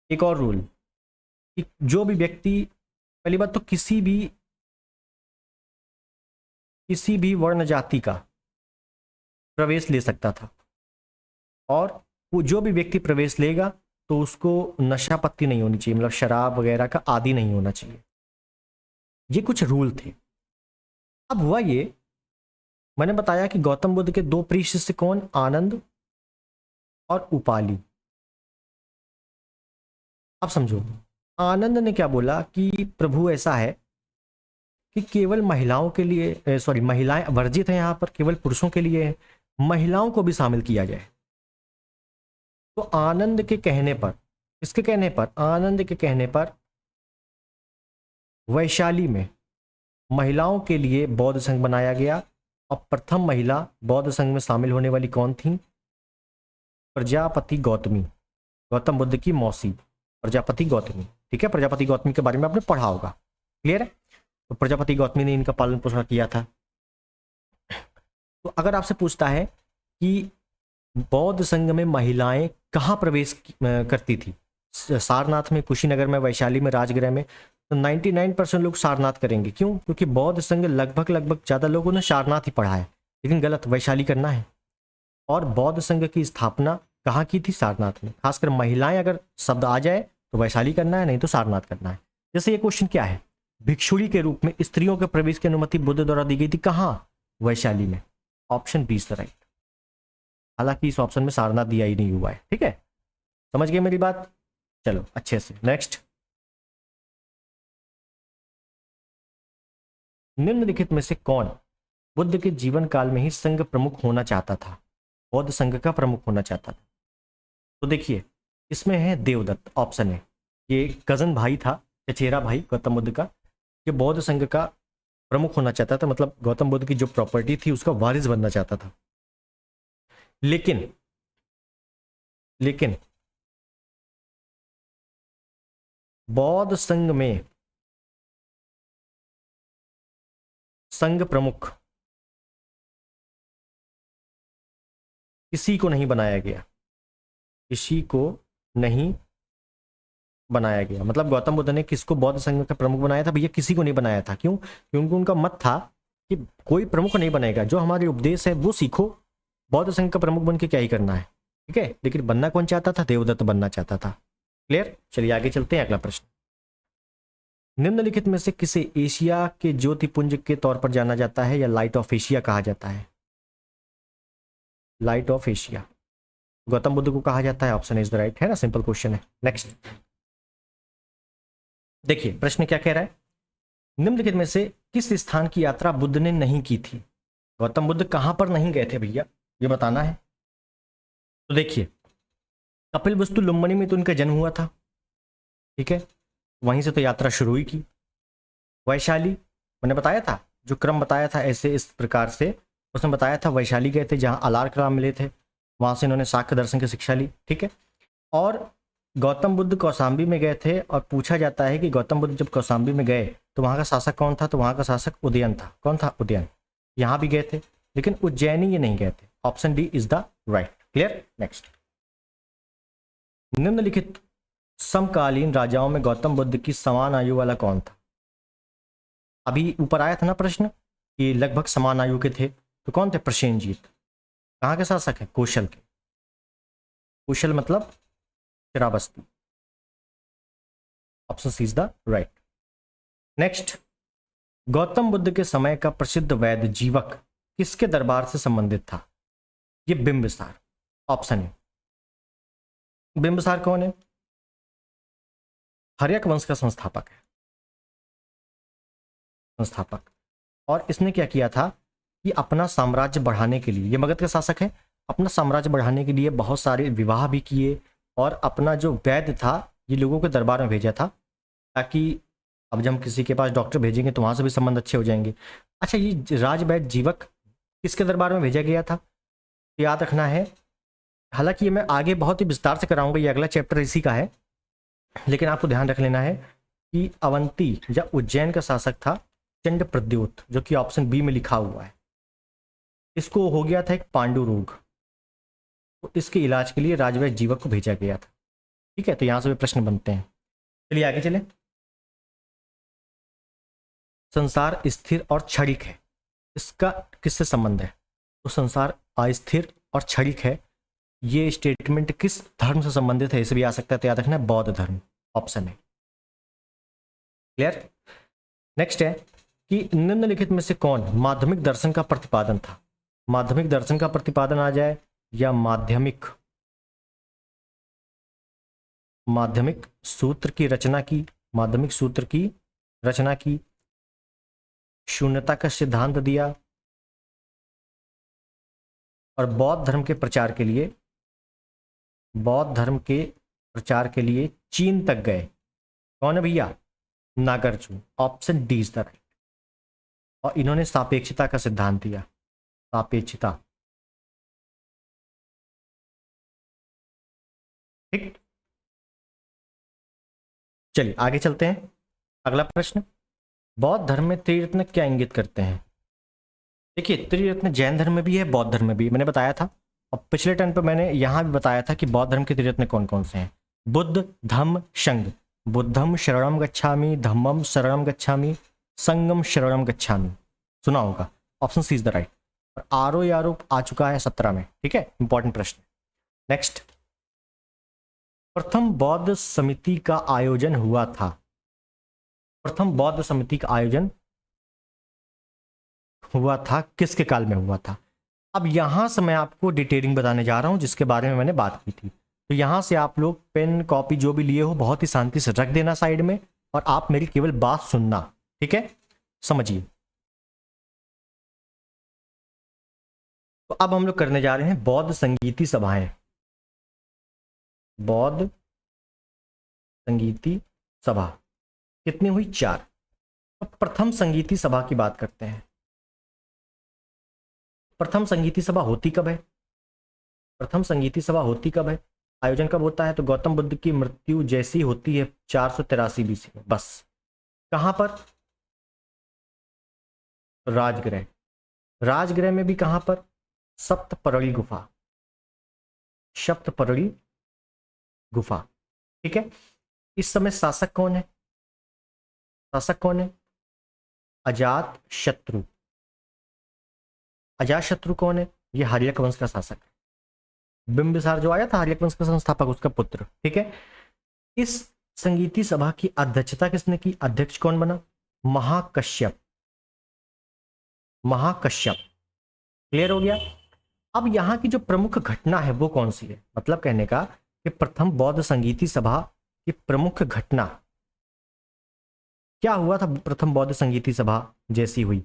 Speaker 1: एक और रूल कि जो भी व्यक्ति, पहली बात तो किसी भी वर्ण जाति का प्रवेश ले सकता था, और वो जो भी व्यक्ति प्रवेश लेगा तो उसको नशा पत्ती नहीं होनी चाहिए, मतलब शराब वगैरह का आदी नहीं होना चाहिए। ये कुछ रूल थे। अब हुआ ये, मैंने बताया कि गौतम बुद्ध के दो प्रिय शिष्य कौन? आनंद और उपाली। अब समझो, आनंद ने क्या बोला कि प्रभु ऐसा है कि केवल महिलाओं के लिए, सॉरी महिलाएं वर्जित हैं, यहाँ पर केवल पुरुषों के लिए है, महिलाओं को भी शामिल किया जाए। तो आनंद के कहने पर, किसके कहने पर? आनंद के कहने पर वैशाली में महिलाओं के लिए बौद्ध संघ बनाया गया। और प्रथम महिला बौद्ध संघ में शामिल होने वाली कौन थी? प्रजापति गौतमी, गौतम बुद्ध की मौसी प्रजापति गौतमी। ठीक है, प्रजापति गौतमी के बारे में आपने पढ़ा होगा, क्लियर है? तो प्रजापति गौतमी ने इनका पालन पोषण किया था। तो अगर आपसे पूछता है कि बौद्ध संघ में महिलाएं कहाँ प्रवेश करती थी? सारनाथ में, कुशीनगर में, वैशाली में, राजगृह में। तो 99% लोग सारनाथ करेंगे। क्यों? क्योंकि बौद्ध संघ लगभग ज़्यादा लोगों ने सारनाथ ही पढ़ा है। लेकिन गलत, वैशाली करना है। और बौद्ध संघ की स्थापना कहाँ की थी? सारनाथ में। खासकर महिलाएं अगर शब्द आ जाए तो वैशाली करना है, नहीं तो सारनाथ करना है। जैसे ये क्वेश्चन क्या है, भिक्षुणी के रूप में स्त्रियों के प्रवेश की अनुमति बुद्ध द्वारा दी गई थी, कहाँ? वैशाली में। Option B is the right. हालांकि इस ऑप्शन में सारनाथ दिया ही नहीं हुआ है। ठीक है, समझ गए मेरी बात? चलो अच्छे से नेक्स्ट। निम्नलिखित में से कौन बुद्ध के जीवन काल में ही संघ प्रमुख होना चाहता था? बौद्ध संघ का प्रमुख होना चाहता था। तो देखिए, इसमें है देवदत्त, ऑप्शन है। ये कजन भाई था, चचेरा भाई गौतम बुद्ध का। ये बौद्ध संघ का प्रमुख होना चाहता था, मतलब गौतम बुद्ध की जो प्रॉपर्टी थी उसका वारिस बनना चाहता था। लेकिन बौद्ध संघ में संघ प्रमुख किसी को नहीं बनाया गया, किसी को नहीं बनाया गया। मतलब गौतम बुद्ध ने किसको बौद्ध संघ का प्रमुख बनाया था? भैया किसी को नहीं बनाया था। क्यों? क्योंकि उनका मत था कि कोई प्रमुख नहीं बनेगा, जो हमारे उपदेश है वो सीखो, बौद्ध संघ का प्रमुख बन के क्या ही करना है। ठीक है, लेकिन बनना कौन चाहता था? देवदत्त बनना चाहता था। क्लियर? चलिए आगे चलते हैं, अगला प्रश्न। निम्नलिखित में से किसे एशिया के ज्योतिपुंज के तौर पर जाना जाता है या लाइट ऑफ एशिया कहा जाता है? Light of Asia Gautam Buddha को कहा जाता है। ऑप्शन इज द राइट, है ना? सिंपल क्वेश्चन है। नेक्स्ट देखिए, प्रश्न क्या कह रहा है। निम्नलिखित में से किस स्थान की यात्रा बुद्ध ने नहीं की थी? गौतम बुद्ध कहां पर नहीं गए थे भैया, ये बताना है। तो देखिए, कपिलवस्तु लुम्बिनी में तो उनका जन्म हुआ था। ठीक है, वहीं से तो यात्रा शुरू हुई की। वैशाली, मैंने बताया था, जो क्रम बताया था ऐसे इस प्रकार से, उसने बताया था वैशाली गए थे जहाँ अलार कलाम मिले थे, वहाँ से इन्होंने शाक्य दर्शन की शिक्षा ली। ठीक है, और गौतम बुद्ध कौशाम्बी में गए थे, और पूछा जाता है कि गौतम बुद्ध जब कौशाम्बी में गए तो वहाँ का शासक कौन था? तो वहाँ का शासक उदयन था। कौन था? उदयन। यहाँ भी गए थे, लेकिन उज्जैनी ये नहीं गए थे। Option D is the right. Clear? Next, निम्नलिखित समकालीन राजाओं में गौतम बुद्ध की समान आयु वाला कौन था? अभी ऊपर आया था ना प्रश्न कि लगभग समान आयु के थे, तो कौन थे? प्रसेनजीत। कहाँ के शासक है? कौशल के। कौशल मतलब Shravasti. Option C is the right. Next, Gautam Buddha के समय का प्रसिद्ध वैद्य जीवक किसके दरबार से संबंधित था? ये बिंबिसार। Option A. बिंबिसार कौन है? हर्यक वंश का संस्थापक है, संस्थापक। और इसने क्या किया था कि अपना साम्राज्य बढ़ाने के लिए, ये मगध का शासक है, अपना साम्राज्य बढ़ाने के लिए बहुत सारे विवाह भी किए और अपना जो वैद्य था ये लोगों के दरबार में भेजा था, ताकि अब जब हम किसी के पास डॉक्टर भेजेंगे तो वहां से भी संबंध अच्छे हो जाएंगे। अच्छा, ये राजवैद्य जीवक किसके दरबार में भेजा गया था? याद रखना है, हालांकि ये मैं आगे बहुत ही विस्तार से कराऊंगा, ये अगला चैप्टर इसी का है, लेकिन आपको ध्यान रख लेना है कि अवंती या उज्जैन का शासक था चंड प्रद्योत, जो कि ऑप्शन बी में लिखा हुआ है। इसको हो गया था एक पांडु रोग, तो इसके इलाज के लिए राजवैद्य जीवक को भेजा गया था। ठीक है, तो यहां से भी प्रश्न बनते हैं। चलिए आगे चले। संसार स्थिर और क्षणिक है, इसका किससे संबंध है? तो संसार अस्थिर और क्षणिक है, ये स्टेटमेंट किस धर्म से संबंधित है? इसे भी आ सकता है, तो याद रखना है बौद्ध धर्म। ऑप्शन है। क्लियर? नेक्स्ट है कि निम्नलिखित में से कौन माध्यमिक दर्शन का प्रतिपादन था? माध्यमिक दर्शन का प्रतिपादन आ जाए या माध्यमिक सूत्र की रचना की, माध्यमिक सूत्र की रचना की, शून्यता का सिद्धांत दिया और बौद्ध धर्म के प्रचार के लिए, बौद्ध धर्म के प्रचार के लिए चीन तक गए। कौन है भैया? Nagarjuna. Option D is the right. और इन्होंने सापेक्षता का सिद्धांत दिया, सापेक्षता। ठीक, चलिए आगे चलते हैं। अगला प्रश्न, बौद्ध धर्म में त्रिरत्न क्या इंगित करते हैं? देखिए, त्रिरत्न जैन धर्म में भी है, बौद्ध धर्म में भी, मैंने बताया था। और पिछले टर्न पे मैंने यहां भी बताया था कि बौद्ध धर्म के त्रिरत्न कौन कौन से हैं। बुद्ध, धम्म, संघ। बुद्धम शरणम गच्छामि, धम्मम शरणम गच्छामि, संगम शरणम गच्छामि। सुना होगा। Option C is the right. और आरो यारो आ चुका है 17 में। ठीक है, इंपॉर्टेंट प्रश्न। नेक्स्ट, प्रथम बौद्ध समिति का आयोजन हुआ था। प्रथम बौद्ध समिति का आयोजन हुआ था किसके काल में हुआ था? अब यहां से मैं आपको डिटेलिंग बताने जा रहा हूं जिसके बारे में मैंने बात की थी। तो यहां से आप लोग पेन कॉपी जो भी लिए हो बहुत ही शांति से रख देना साइड में, और आप मेरी केवल बात सुनना। ठीक है, समझिए। तो अब हम लोग करने जा रहे हैं बौद्ध संगीती सभाएं। बौद्ध संगीती सभा कितनी हुई? 4। तो प्रथम संगीती सभा की बात करते हैं। प्रथम संगीती सभा होती कब है? प्रथम संगीती सभा होती कब है? आयोजन कब होता है? तो गौतम बुद्ध की मृत्यु जैसी होती है 483 BC में। बस कहां पर? राजगृह। राजगृह में भी कहां पर? सप्तपर्णी गुफा। सप्तपर्णी गुफा। ठीक है। इस समय शासक कौन है? शासक कौन है? अजात शत्रु। अजात शत्रु कौन है? ये हर्यक वंश का शासक है। बिंबिसार जो आया था हर्यक वंश का संस्थापक, उसका पुत्र। ठीक है। इस संगीती सभा की अध्यक्षता किसने की? अध्यक्ष कौन बना? महाकश्यप। महाकश्यप। क्लियर हो गया। अब यहां की जो प्रमुख घटना है वो कौन सी है? मतलब कहने का कि प्रथम बौद्ध संगीती सभा की प्रमुख घटना क्या हुआ था? प्रथम बौद्ध संगीती सभा जैसी हुई,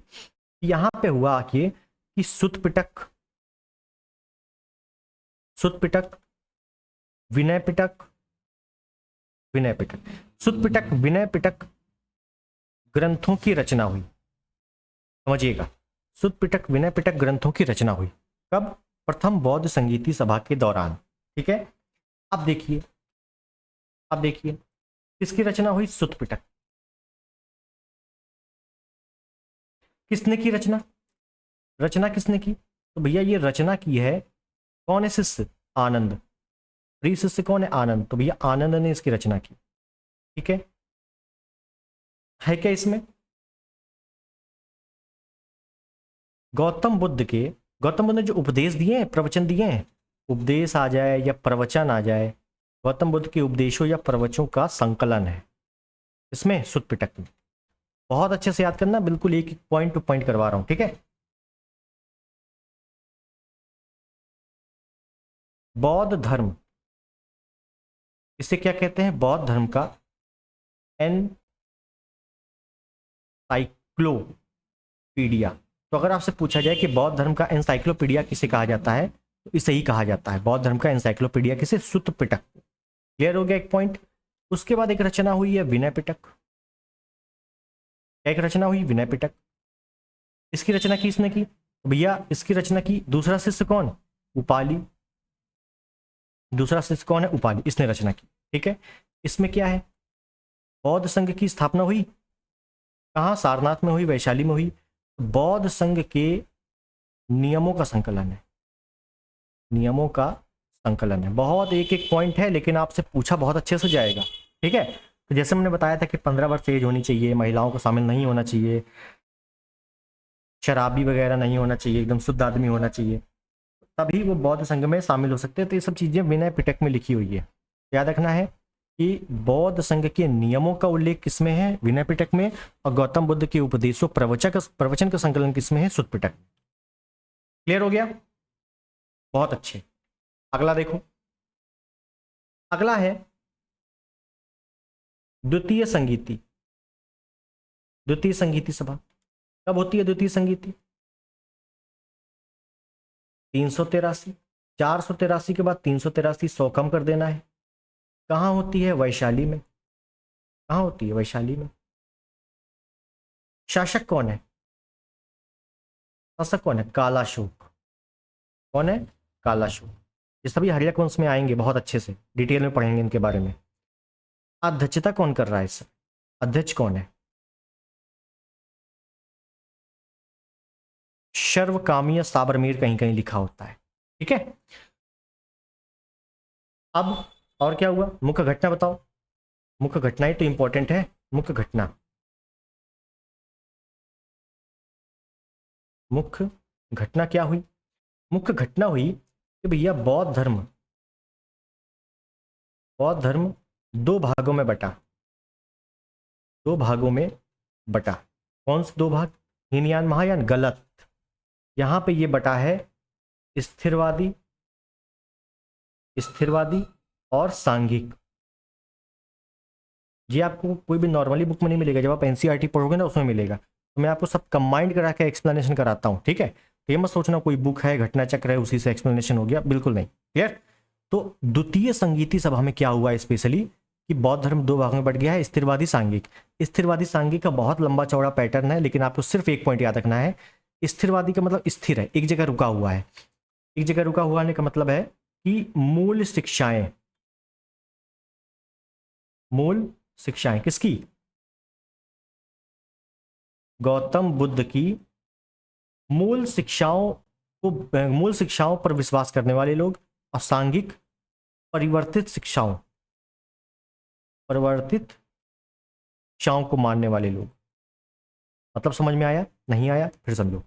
Speaker 1: यहां पे हुआ कि सुत पिटक, सुत पिटक, विनय पिटक, विनय पिटक, सुत पिटक, विनय पिटक ग्रंथों की रचना हुई। समझिएगा, सुत पिटक, विनय पिटक ग्रंथों की रचना हुई। कब? प्रथम बौद्ध संगीती सभा के दौरान। ठीक है। अब देखिए, अब देखिए किसकी रचना हुई? सुत पिटक। किसने की रचना? रचना किसने की? तो भैया ये रचना की है कौन है? शिष्य आनंद। प्रिय शिष्य कौन है? आनंद। तो भैया आनंद ने इसकी रचना की। ठीक है क्या इसमें? गौतम बुद्ध ने जो उपदेश दिए हैं, प्रवचन दिए हैं, उपदेश आ जाए या प्रवचन आ जाए, गौतम बुद्ध के उपदेशों या प्रवचनों का संकलन है। इसमें सुत्त पिटक में। बहुत अच्छे से याद करना, बिल्कुल एक एक पॉइंट टू पॉइंट करवा रहा हूं, ठीक है। बौद्ध धर्म, इसे क्या कहते हैं? बौद्ध धर्म का एनसाइक्लोपीडिया। तो अगर आपसे पूछा जाए कि बौद्ध धर्म का एनसाइक्लोपीडिया किसे कहा जाता है, तो इसे ही कहा जाता है। बौद्ध धर्म का एनसाइक्लोपीडिया किसे? सुत्त पिटक। क्लियर हो गया एक पॉइंट। उसके बाद एक रचना हुई है विनय पिटक। एक रचना हुई विनय पिटक। इसकी रचना किसने की? भैया इसकी रचना की दूसरा शिष्य कौन? उपाली। दूसरा शिष्य कौन है? उपाली, इसने रचना की, ठीक है। इसमें क्या है? बौद्ध संघ की स्थापना हुई कहाँ? सारनाथ में हुई, वैशाली में हुई। बौद्ध संघ के नियमों का संकलन है। नियमों का संकलन है। बहुत एक एक पॉइंट है, लेकिन आपसे पूछा बहुत अच्छे से जाएगा, ठीक है। तो जैसे मैंने बताया था कि 15 वर्ष एज होनी चाहिए, महिलाओं को शामिल नहीं होना चाहिए, शराबी वगैरह नहीं होना चाहिए, एकदम शुद्ध आदमी होना चाहिए, तभी वो बौद्ध संघ में शामिल हो सकते हैं। तो ये सब चीज़ें विनय पिटक में लिखी हुई है। याद रखना है कि बौद्ध संघ के नियमों का उल्लेख किसमें है? विनय पिटक में। और गौतम बुद्ध के उपदेशों प्रवचन का संकलन किसमें है? सुत्त पिटक। क्लियर हो गया? बहुत अच्छे। अगला देखो, अगला है द्वितीय संगीति। द्वितीय संगीति सभा कब होती है? द्वितीय संगीति 383। 483 के बाद 383, 100 कम कर देना है। कहाँ होती है? वैशाली में। कहाँ होती है? वैशाली में। शासक कौन है? शासक कौन है? कालाशोक। कौन है? कालाशोक। ये सभी हर्यक वंश में आएंगे, बहुत अच्छे से डिटेल में पढ़ेंगे इनके बारे में। अध्यक्षता कौन कर रहा है इस? अध्यक्ष कौन है? सर्वकामीय साबरमेर कहीं कहीं लिखा होता है, ठीक है। अब और क्या हुआ? मुख्य घटना बताओ। मुख्य घटनाएं तो इंपॉर्टेंट है। मुख्य घटना, मुख्य घटना क्या हुई? मुख्य घटना हुई कि भैया बौद्ध धर्म दो भागों में बटा। दो भागों में बटा। कौन से दो भाग? हीनयान महायान? गलत। यहां पे ये बटा है स्थिरवादी, स्थिरवादी और सांघिक। ये आपको कोई भी नॉर्मली बुक में नहीं मिलेगा, जब आप एनसीईआरटी पढ़ोगे ना उसमें मिलेगा। तो मैं आपको सब कंबाइंड करा के एक्सप्लेनेशन कराता हूँ, ठीक है। तो ये मत सोचना कोई बुक है, घटना चक्र है, उसी से एक्सप्लेनेशन हो गया, बिल्कुल नहीं। क्लियर? तो द्वितीय संगीति सभा में क्या हुआ स्पेशली कि बौद्ध धर्म दो भागों में बट गया है, स्थिरवादी सांघिक। स्थिरवादी सांघिक का बहुत लंबा चौड़ा पैटर्न है, लेकिन आपको सिर्फ एक पॉइंट याद रखना है। स्थिरवादी का मतलब स्थिर है, एक जगह रुका हुआ है। एक जगह रुका हुआ होने का मतलब है कि मूल शिक्षाएं किसकी? गौतम बुद्ध की मूल शिक्षाओं मूल शिक्षाओं पर विश्वास करने वाले लोग, और सांघिक परिवर्तित शिक्षाओं को मानने वाले लोग। मतलब समझ में आया? नहीं आया? फिर समझो।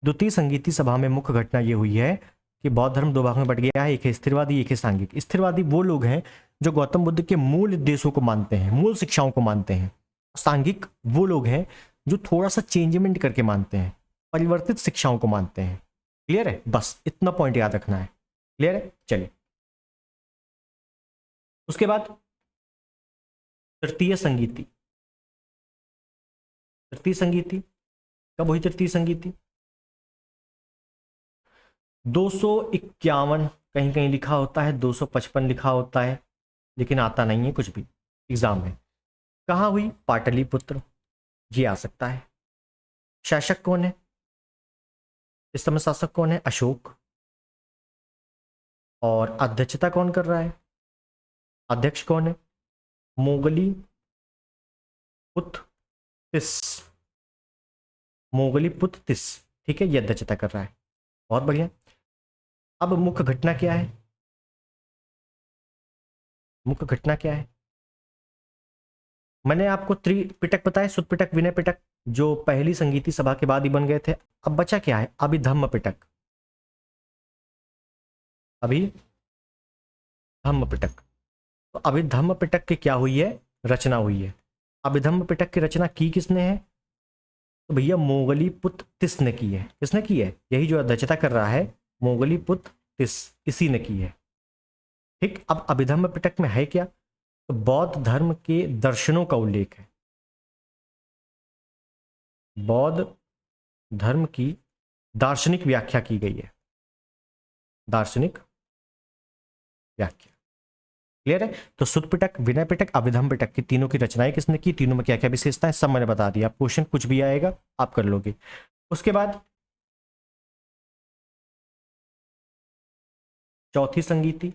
Speaker 1: द्वितीय संगीति सभा में मुख्य घटना यह हुई है कि बौद्ध धर्म दो भाग में बट गया है, एक है स्थिरवादी, एक है सांघिक। स्थिरवादी वो लोग हैं जो गौतम बुद्ध के मूल उद्देश्यों को मानते हैं, मूल शिक्षाओं को मानते हैं। सांघिक वो लोग हैं जो थोड़ा सा चेंजमेंट करके मानते हैं, परिवर्तित शिक्षाओं को मानते हैं। क्लियर है? बस इतना पॉइंट याद रखना है। क्लियर है? चलिए उसके बाद तृतीय संगीति। तृतीय संगीति कब हुई? तृतीय संगीति 251 कहीं कहीं लिखा होता है, 255 लिखा होता है, लेकिन आता नहीं है कुछ भी एग्जाम में। कहाँ हुई? पाटलिपुत्र। ये आ सकता है। शासक कौन है इस समय? शासक कौन है? अशोक। और अध्यक्षता कौन कर रहा है? अध्यक्ष कौन है? मोगली पुत्र तिस। मोगली पुत्र तिस, ठीक है, ये अध्यक्षता कर रहा है। बहुत बढ़िया। अब मुख्य घटना क्या है? मुख्य घटना क्या है? मैंने आपको त्रिपिटक बताया, सुत्त पिटक, विनय पिटक, जो पहली संगीति सभा के बाद ही बन गए थे। अब बचा क्या है? अभिधम्म पिटक। अभी धम्म पिटक। तो अभिधम्म पिटक की क्या हुई है, रचना हुई है। अभिधम्म पिटक की रचना की किसने है, तो भैया मोगली पुत्र तिस ने की है। किसने की है, यही जो अध्यक्षता कर रहा है मोगली पुत्र तिस, इसी ने की है। ठीक, अब अभिधम्म पिटक में है क्या, तो बौद्ध धर्म के दर्शनों का उल्लेख है। बौद्ध धर्म की दार्शनिक व्याख्या की गई है, दार्शनिक व्याख्या। क्लियर है। तो सुत पिटक, विनय पिटक, अभिधम्म पिटक की तीनों की रचनाएं किसने की, तीनों में क्या क्या विशेषताएं, सब मैंने बता दिया। क्वेश्चन कुछ भी आएगा आप कर लोगे। उसके बाद चौथी संगीति।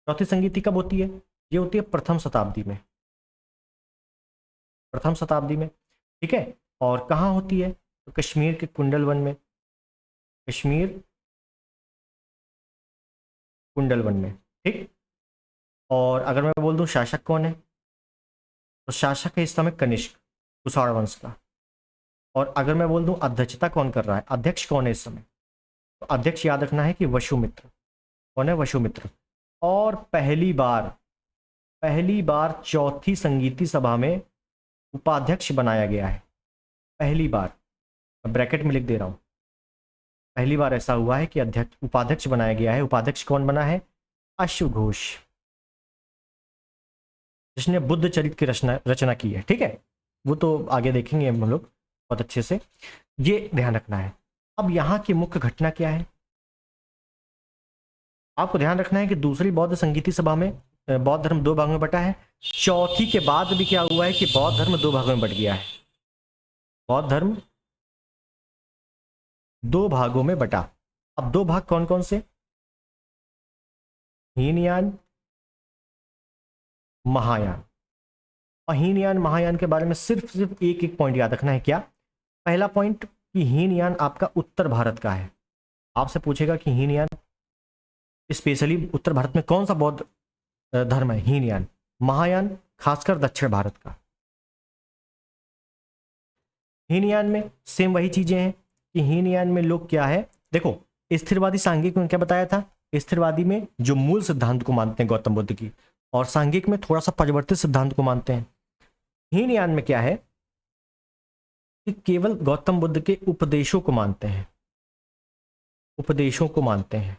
Speaker 1: चौथी संगीति कब होती है, ये होती है प्रथम शताब्दी में, प्रथम शताब्दी में। ठीक है, और कहाँ होती है, तो कश्मीर के कुंडलवन में, कश्मीर कुंडलवन में। ठीक, और अगर मैं बोल दूं शासक कौन है, तो शासक है इस समय कनिष्क, कुषाण वंश का। और अगर मैं बोल दूं अध्यक्षता कौन कर रहा है, अध्यक्ष कौन है इस समय, तो अध्यक्ष याद रखना है कि वसुमित्र। कौन है, वसुमित्र। और पहली बार चौथी संगीति सभा में उपाध्यक्ष बनाया गया है, पहली बार। ब्रैकेट में लिख दे रहा हूं, पहली बार ऐसा हुआ है कि अध्यक्ष, उपाध्यक्ष बनाया गया है। उपाध्यक्ष कौन बना है, अश्वघोष, जिसने बुद्ध चरित्र की रचना की है। ठीक है, वो तो आगे देखेंगे हम लोग बहुत अच्छे से, ये ध्यान रखना है। अब यहाँ की मुख्य घटना क्या है, आपको ध्यान रखना है कि दूसरी बौद्ध संगीति सभा में बौद्ध धर्म दो भागों में बटा है। चौथी के बाद भी क्या हुआ है कि बौद्ध धर्म दो भागों में बट गया है, बौद्ध धर्म दो भागों में बटा। अब दो भाग कौन कौन से, हीनयान, महायान। और हीनयान महायान के बारे में सिर्फ एक एक पॉइंट याद रखना है। क्या, पहला पॉइंट कि हीनयान आपका उत्तर भारत का है। आपसे पूछेगा कि हीनयान स्पेशली उत्तर भारत में कौन सा बौद्ध धर्म है, हीनयान। महायान खासकर दक्षिण भारत का। हीनयान में सेम वही चीजें हैं कि हीनयान में लोग क्या है, देखो स्थिरवादी सांघिक में क्या बताया था, स्थिरवादी में जो मूल सिद्धांत को मानते हैं गौतम बुद्ध की, और सांघिक में थोड़ा सा परिवर्तित सिद्धांत को मानते हैं। हीनयान में क्या है कि केवल गौतम बुद्ध के उपदेशों को मानते हैं, उपदेशों को मानते हैं।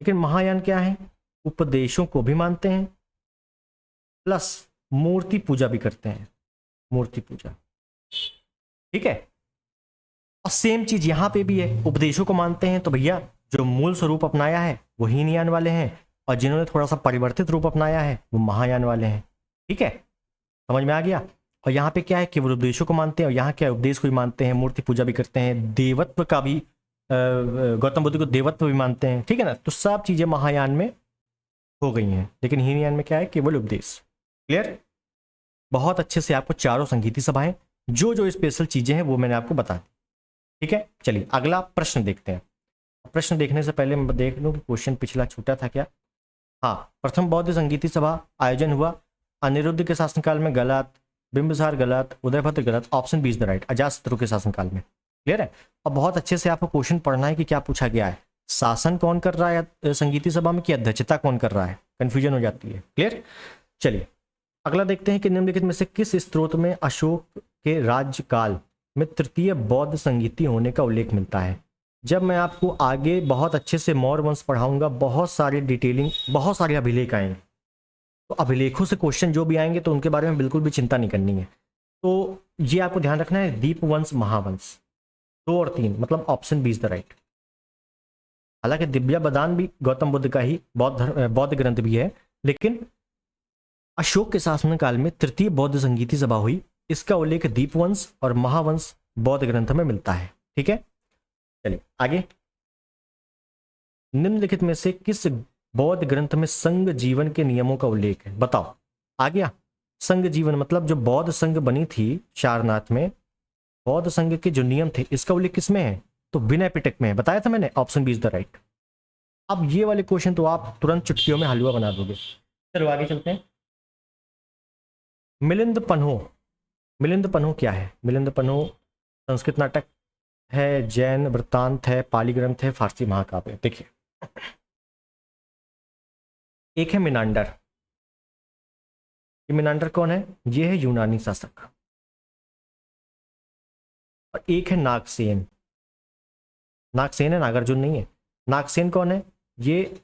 Speaker 1: लेकिन महायान क्या है, उपदेशों को भी मानते हैं प्लस मूर्ति पूजा भी करते हैं, मूर्ति पूजा। ठीक है, और सेम चीज यहां पे भी है, उपदेशों को मानते हैं तो भैया जो मूल स्वरूप अपनाया है वो हीनयान वाले हैं, और जिन्होंने थोड़ा सा परिवर्तित रूप अपनाया है वो महायान वाले हैं। ठीक है, समझ में आ गया। और यहाँ पे क्या है, केवल उपदेशों को मानते हैं, और यहाँ क्या है, उपदेश को भी मानते हैं, मूर्ति पूजा भी करते हैं, देवत्व का भी, गौतम बुद्ध को देवत्व भी मानते हैं। ठीक है ना, तो सब चीजें महायान में हो गई हैं, लेकिन हीनयान में क्या है, केवल उपदेश। क्लियर, बहुत अच्छे से आपको चारों संगीति सभाएं जो जो स्पेशल चीजें हैं वो मैंने आपको बता दी। ठीक है, चलिए अगला प्रश्न देखते हैं। प्रश्न देखने से पहले मैं देख लूं कि क्वेश्चन पिछला छूटा था क्या। हाँ, प्रथम बौद्ध संगीति सभा आयोजन हुआ अनिरुद्ध के शासनकाल में, गलत। बिंबिसार गलत, उदयभद्र गलत, option B is the right, Ajatashatru के शासनकाल में। क्लियर है। और बहुत अच्छे से आपको क्वेश्चन पढ़ना है कि क्या पूछा गया है, शासन कौन कर रहा है संगीति सभा में, की अध्यक्षता कौन कर रहा है, कंफ्यूजन हो जाती है। क्लियर, चलिए अगला देखते हैं कि निम्नलिखित में से किस स्त्रोत में अशोक के राज्यकाल में तृतीय बौद्ध संगीति होने का उल्लेख मिलता है। जब मैं आपको आगे बहुत अच्छे से मौर्य वंश पढ़ाऊंगा, बहुत सारी डिटेलिंग, बहुत सारे अभिलेख आएंगे, तो अभिलेखों से क्वेश्चन जो भी आएंगे तो उनके बारे में बिल्कुल भी चिंता नहीं करनी है। तो ये आपको ध्यान रखना है, दीपवंश, महावंश, 2 और 3, मतलब option B is the right. हालांकि दिव्या बदान भी गौतम बुद्ध का ही बौद्ध ग्रंथ भी है, लेकिन अशोक के शासनकाल में तृतीय बौद्ध संगीति सभा हुई, इसका उल्लेख दीपवंश और महावंश बौद्ध ग्रंथ में मिलता है। ठीक है, चलिए आगे। निम्नलिखित में से किस बौद्ध ग्रंथ में संघ जीवन के नियमों का उल्लेख है, बताओ। आ गया, संघ जीवन मतलब जो बौद्ध संघ बनी थी सारनाथ में, बौद्ध संघ के जो नियम थे, इसका उल्लेख किसमें है, तो विनय पिटक में है, बताया था मैंने, option B is the right. अब ये वाले क्वेश्चन तो आप तुरंत चुटकियों में हलवा बना दोगे। चलो आगे चलते हैं। मिलिंद पन्हो, मिलिंद पन्हो क्या है, मिलिंद पन्हो संस्कृत नाटक है, जैन वृत्तांत है, पाली ग्रंथ है, फारसी महाकाव्य। देखिए एक है मिनांडर। ये मिनांडर कौन है? ये है यूनानी शासक। और एक है नागसेन। नागसेन है, नागार्जुन नहीं है। नागसेन कौन है? ये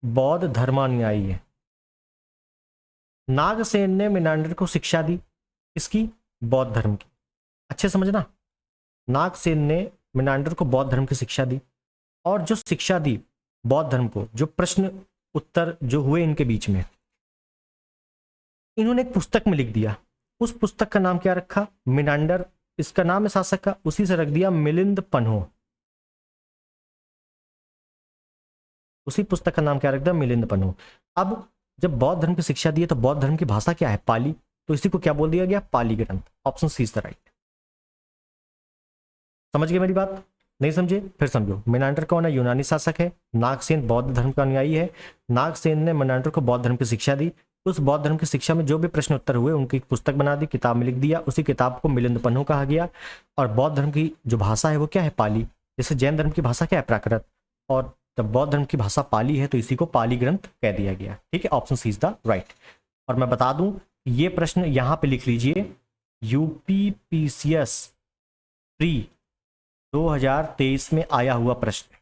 Speaker 1: बौद्ध धर्मानुयायी है। नागसेन ने मिनांडर को शिक्षा दी, इसकी बौद्ध धर्म की। अच्छे समझना, नागसेन ने मिनांडर को बौद्ध धर्म की शिक्षा दी, और जो शिक्षा दी बौद्ध धर्म को, जो प्रश्न उत्तर जो हुए इनके बीच में, इन्होंने एक पुस्तक में लिख दिया। उस पुस्तक का नाम क्या रखा? मिनांडर इसका नाम है शासक का, उसी से रख दिया मिलिंद पन्हो। उसी पुस्तक का नाम क्या रख दिया? मिलिंद पन्हो। अब जब बौद्ध धर्म की शिक्षा दी है तो बौद्ध धर्म की भाषा क्या है? पाली। तो इसी को क्या बोल दिया गया? पाली ग्रंथ। Option C is the right. समझ गए मेरी बात? नहीं समझे? फिर समझो। मिनांडर कौन है? यूनानी शासक है। नागसेन बौद्ध धर्म का अनुयायी है। नागसेन ने मिनांडर को बौद्ध धर्म की शिक्षा दी। उस बौद्ध धर्म की शिक्षा में जो भी प्रश्न उत्तर हुए उनकी एक पुस्तक बना दी, किताब में लिख दिया। उसी किताब को मिलिंद पन्हो कहा गया। और बौद्ध धर्म की जो भाषा है वो क्या है? पाली। जैसे जैन धर्म की भाषा क्या है? प्राकृत। और जब बौद्ध धर्म की भाषा पाली है तो इसी को पाली ग्रंथ कह दिया गया। ठीक है, option C is the right. और मैं बता दूं, ये प्रश्न यहां पे लिख लीजिए, यूपीपीसीएस प्री 2023 में आया हुआ प्रश्न।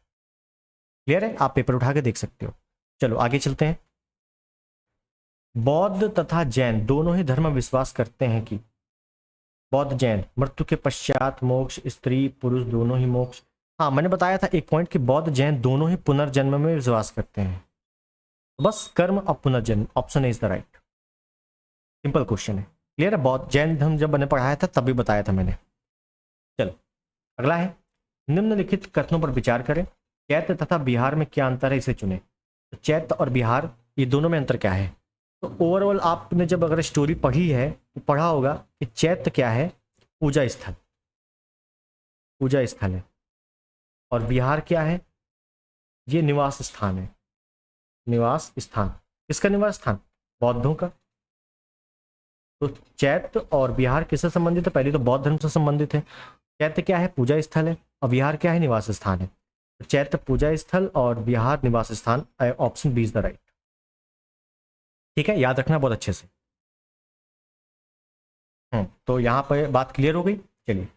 Speaker 1: क्लियर है? आप पेपर उठा के देख सकते हो। चलो आगे चलते हैं। बौद्ध तथा जैन दोनों ही धर्म विश्वास करते हैं कि बौद्ध जैन मृत्यु के पश्चात मोक्ष, स्त्री पुरुष दोनों ही मोक्ष। हाँ, मैंने बताया था एक पॉइंट कि बौद्ध जैन दोनों ही पुनर्जन्म में विश्वास करते हैं। बस कर्म और पुनर्जन्म, option is the right. Simple question है। क्लियर है? बौद्ध जैन धर्म जब मैंने पढ़ाया था तभी बताया था मैंने। चलो अगला है, निम्नलिखित कथनों पर विचार करें। चैत्य तथा बिहार में क्या अंतर है, इसे चुने। तो चैत्य और बिहार, ये दोनों में अंतर क्या है? तो ओवरऑल आपने जब अगर स्टोरी पढ़ी है तो पढ़ा होगा कि चैत्य क्या है? पूजा स्थल, पूजा स्थल है। और बिहार क्या है? ये निवास स्थान है। निवास स्थान, किसका निवास स्थान? बौद्धों का। तो चैत्य और बिहार किससे संबंधित है? पहले तो बौद्ध धर्म से संबंधित है। चैत्य क्या है? पूजा स्थल है। और बिहार क्या है? निवास स्थान है। तो चैत्य पूजा स्थल और बिहार निवास स्थान। Option B is the right. ठीक है, याद रखना बहुत अच्छे से। तो यहां पर बात क्लियर हो गई। चलिए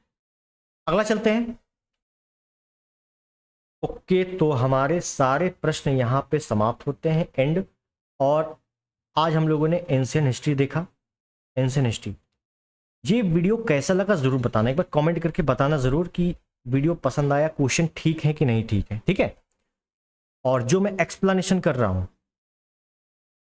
Speaker 1: अगला चलते हैं। ओके, तो हमारे सारे प्रश्न यहां पे समाप्त होते हैं, एंड। और आज हम लोगों ने एंशियंट हिस्ट्री देखा। एंशियंट हिस्ट्री, ये वीडियो कैसा लगा जरूर बताना। एक बार कमेंट करके बताना जरूर कि वीडियो पसंद आया, क्वेश्चन ठीक है कि नहीं ठीक है। ठीक है, और जो मैं एक्सप्लेनेशन कर रहा हूं,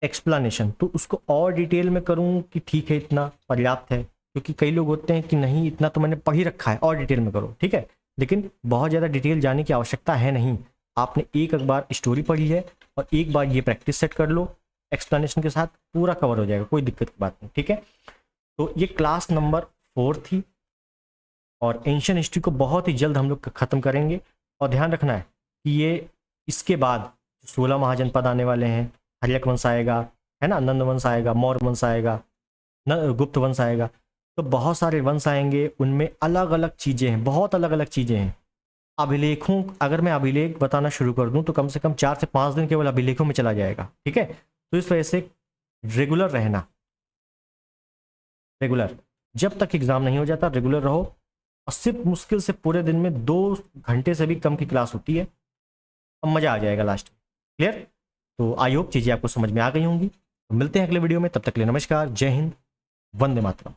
Speaker 1: एक्सप्लेनेशन, तो उसको और डिटेल में करूं कि ठीक है इतना पर्याप्त है? क्योंकि कई लोग होते हैं कि नहीं इतना तो मैंने पढ़ ही रखा है, और डिटेल में करो। ठीक है, लेकिन बहुत ज़्यादा डिटेल जाने की आवश्यकता है नहीं। आपने एक बार स्टोरी पढ़ी है और एक बार ये प्रैक्टिस सेट कर लो, एक्सप्लेनेशन के साथ पूरा कवर हो जाएगा, कोई दिक्कत की बात नहीं। ठीक है, तो ये क्लास नंबर 4 थी, और एंशियंट हिस्ट्री को बहुत ही जल्द हम लोग ख़त्म करेंगे। और ध्यान रखना है कि ये इसके बाद 16 महाजनपद आने वाले हैं। हर्यक वंश आएगा, है ना, नंद वंश आएगा, मौर्य वंश आएगा, गुप्त वंश आएगा। तो बहुत सारे वंश आएंगे, उनमें अलग अलग चीज़ें हैं, बहुत अलग अलग चीज़ें हैं। अभिलेखों, अगर मैं अभिलेख बताना शुरू कर दूं तो कम से कम 4 से 5 दिन केवल अभिलेखों में चला जाएगा। ठीक है, तो इस वजह से रेगुलर रहना, रेगुलर, जब तक एग्जाम नहीं हो जाता रेगुलर रहो। और सिर्फ मुश्किल से पूरे दिन में 2 घंटे से भी कम की क्लास होती है, अब मज़ा आ जाएगा लास्ट में। क्लियर? तो आई होप चीज़ें आपको समझ में आ गई होंगी। तो मिलते हैं अगले वीडियो में, तब तक के लिए नमस्कार, जय हिंद, वंदे मातरम।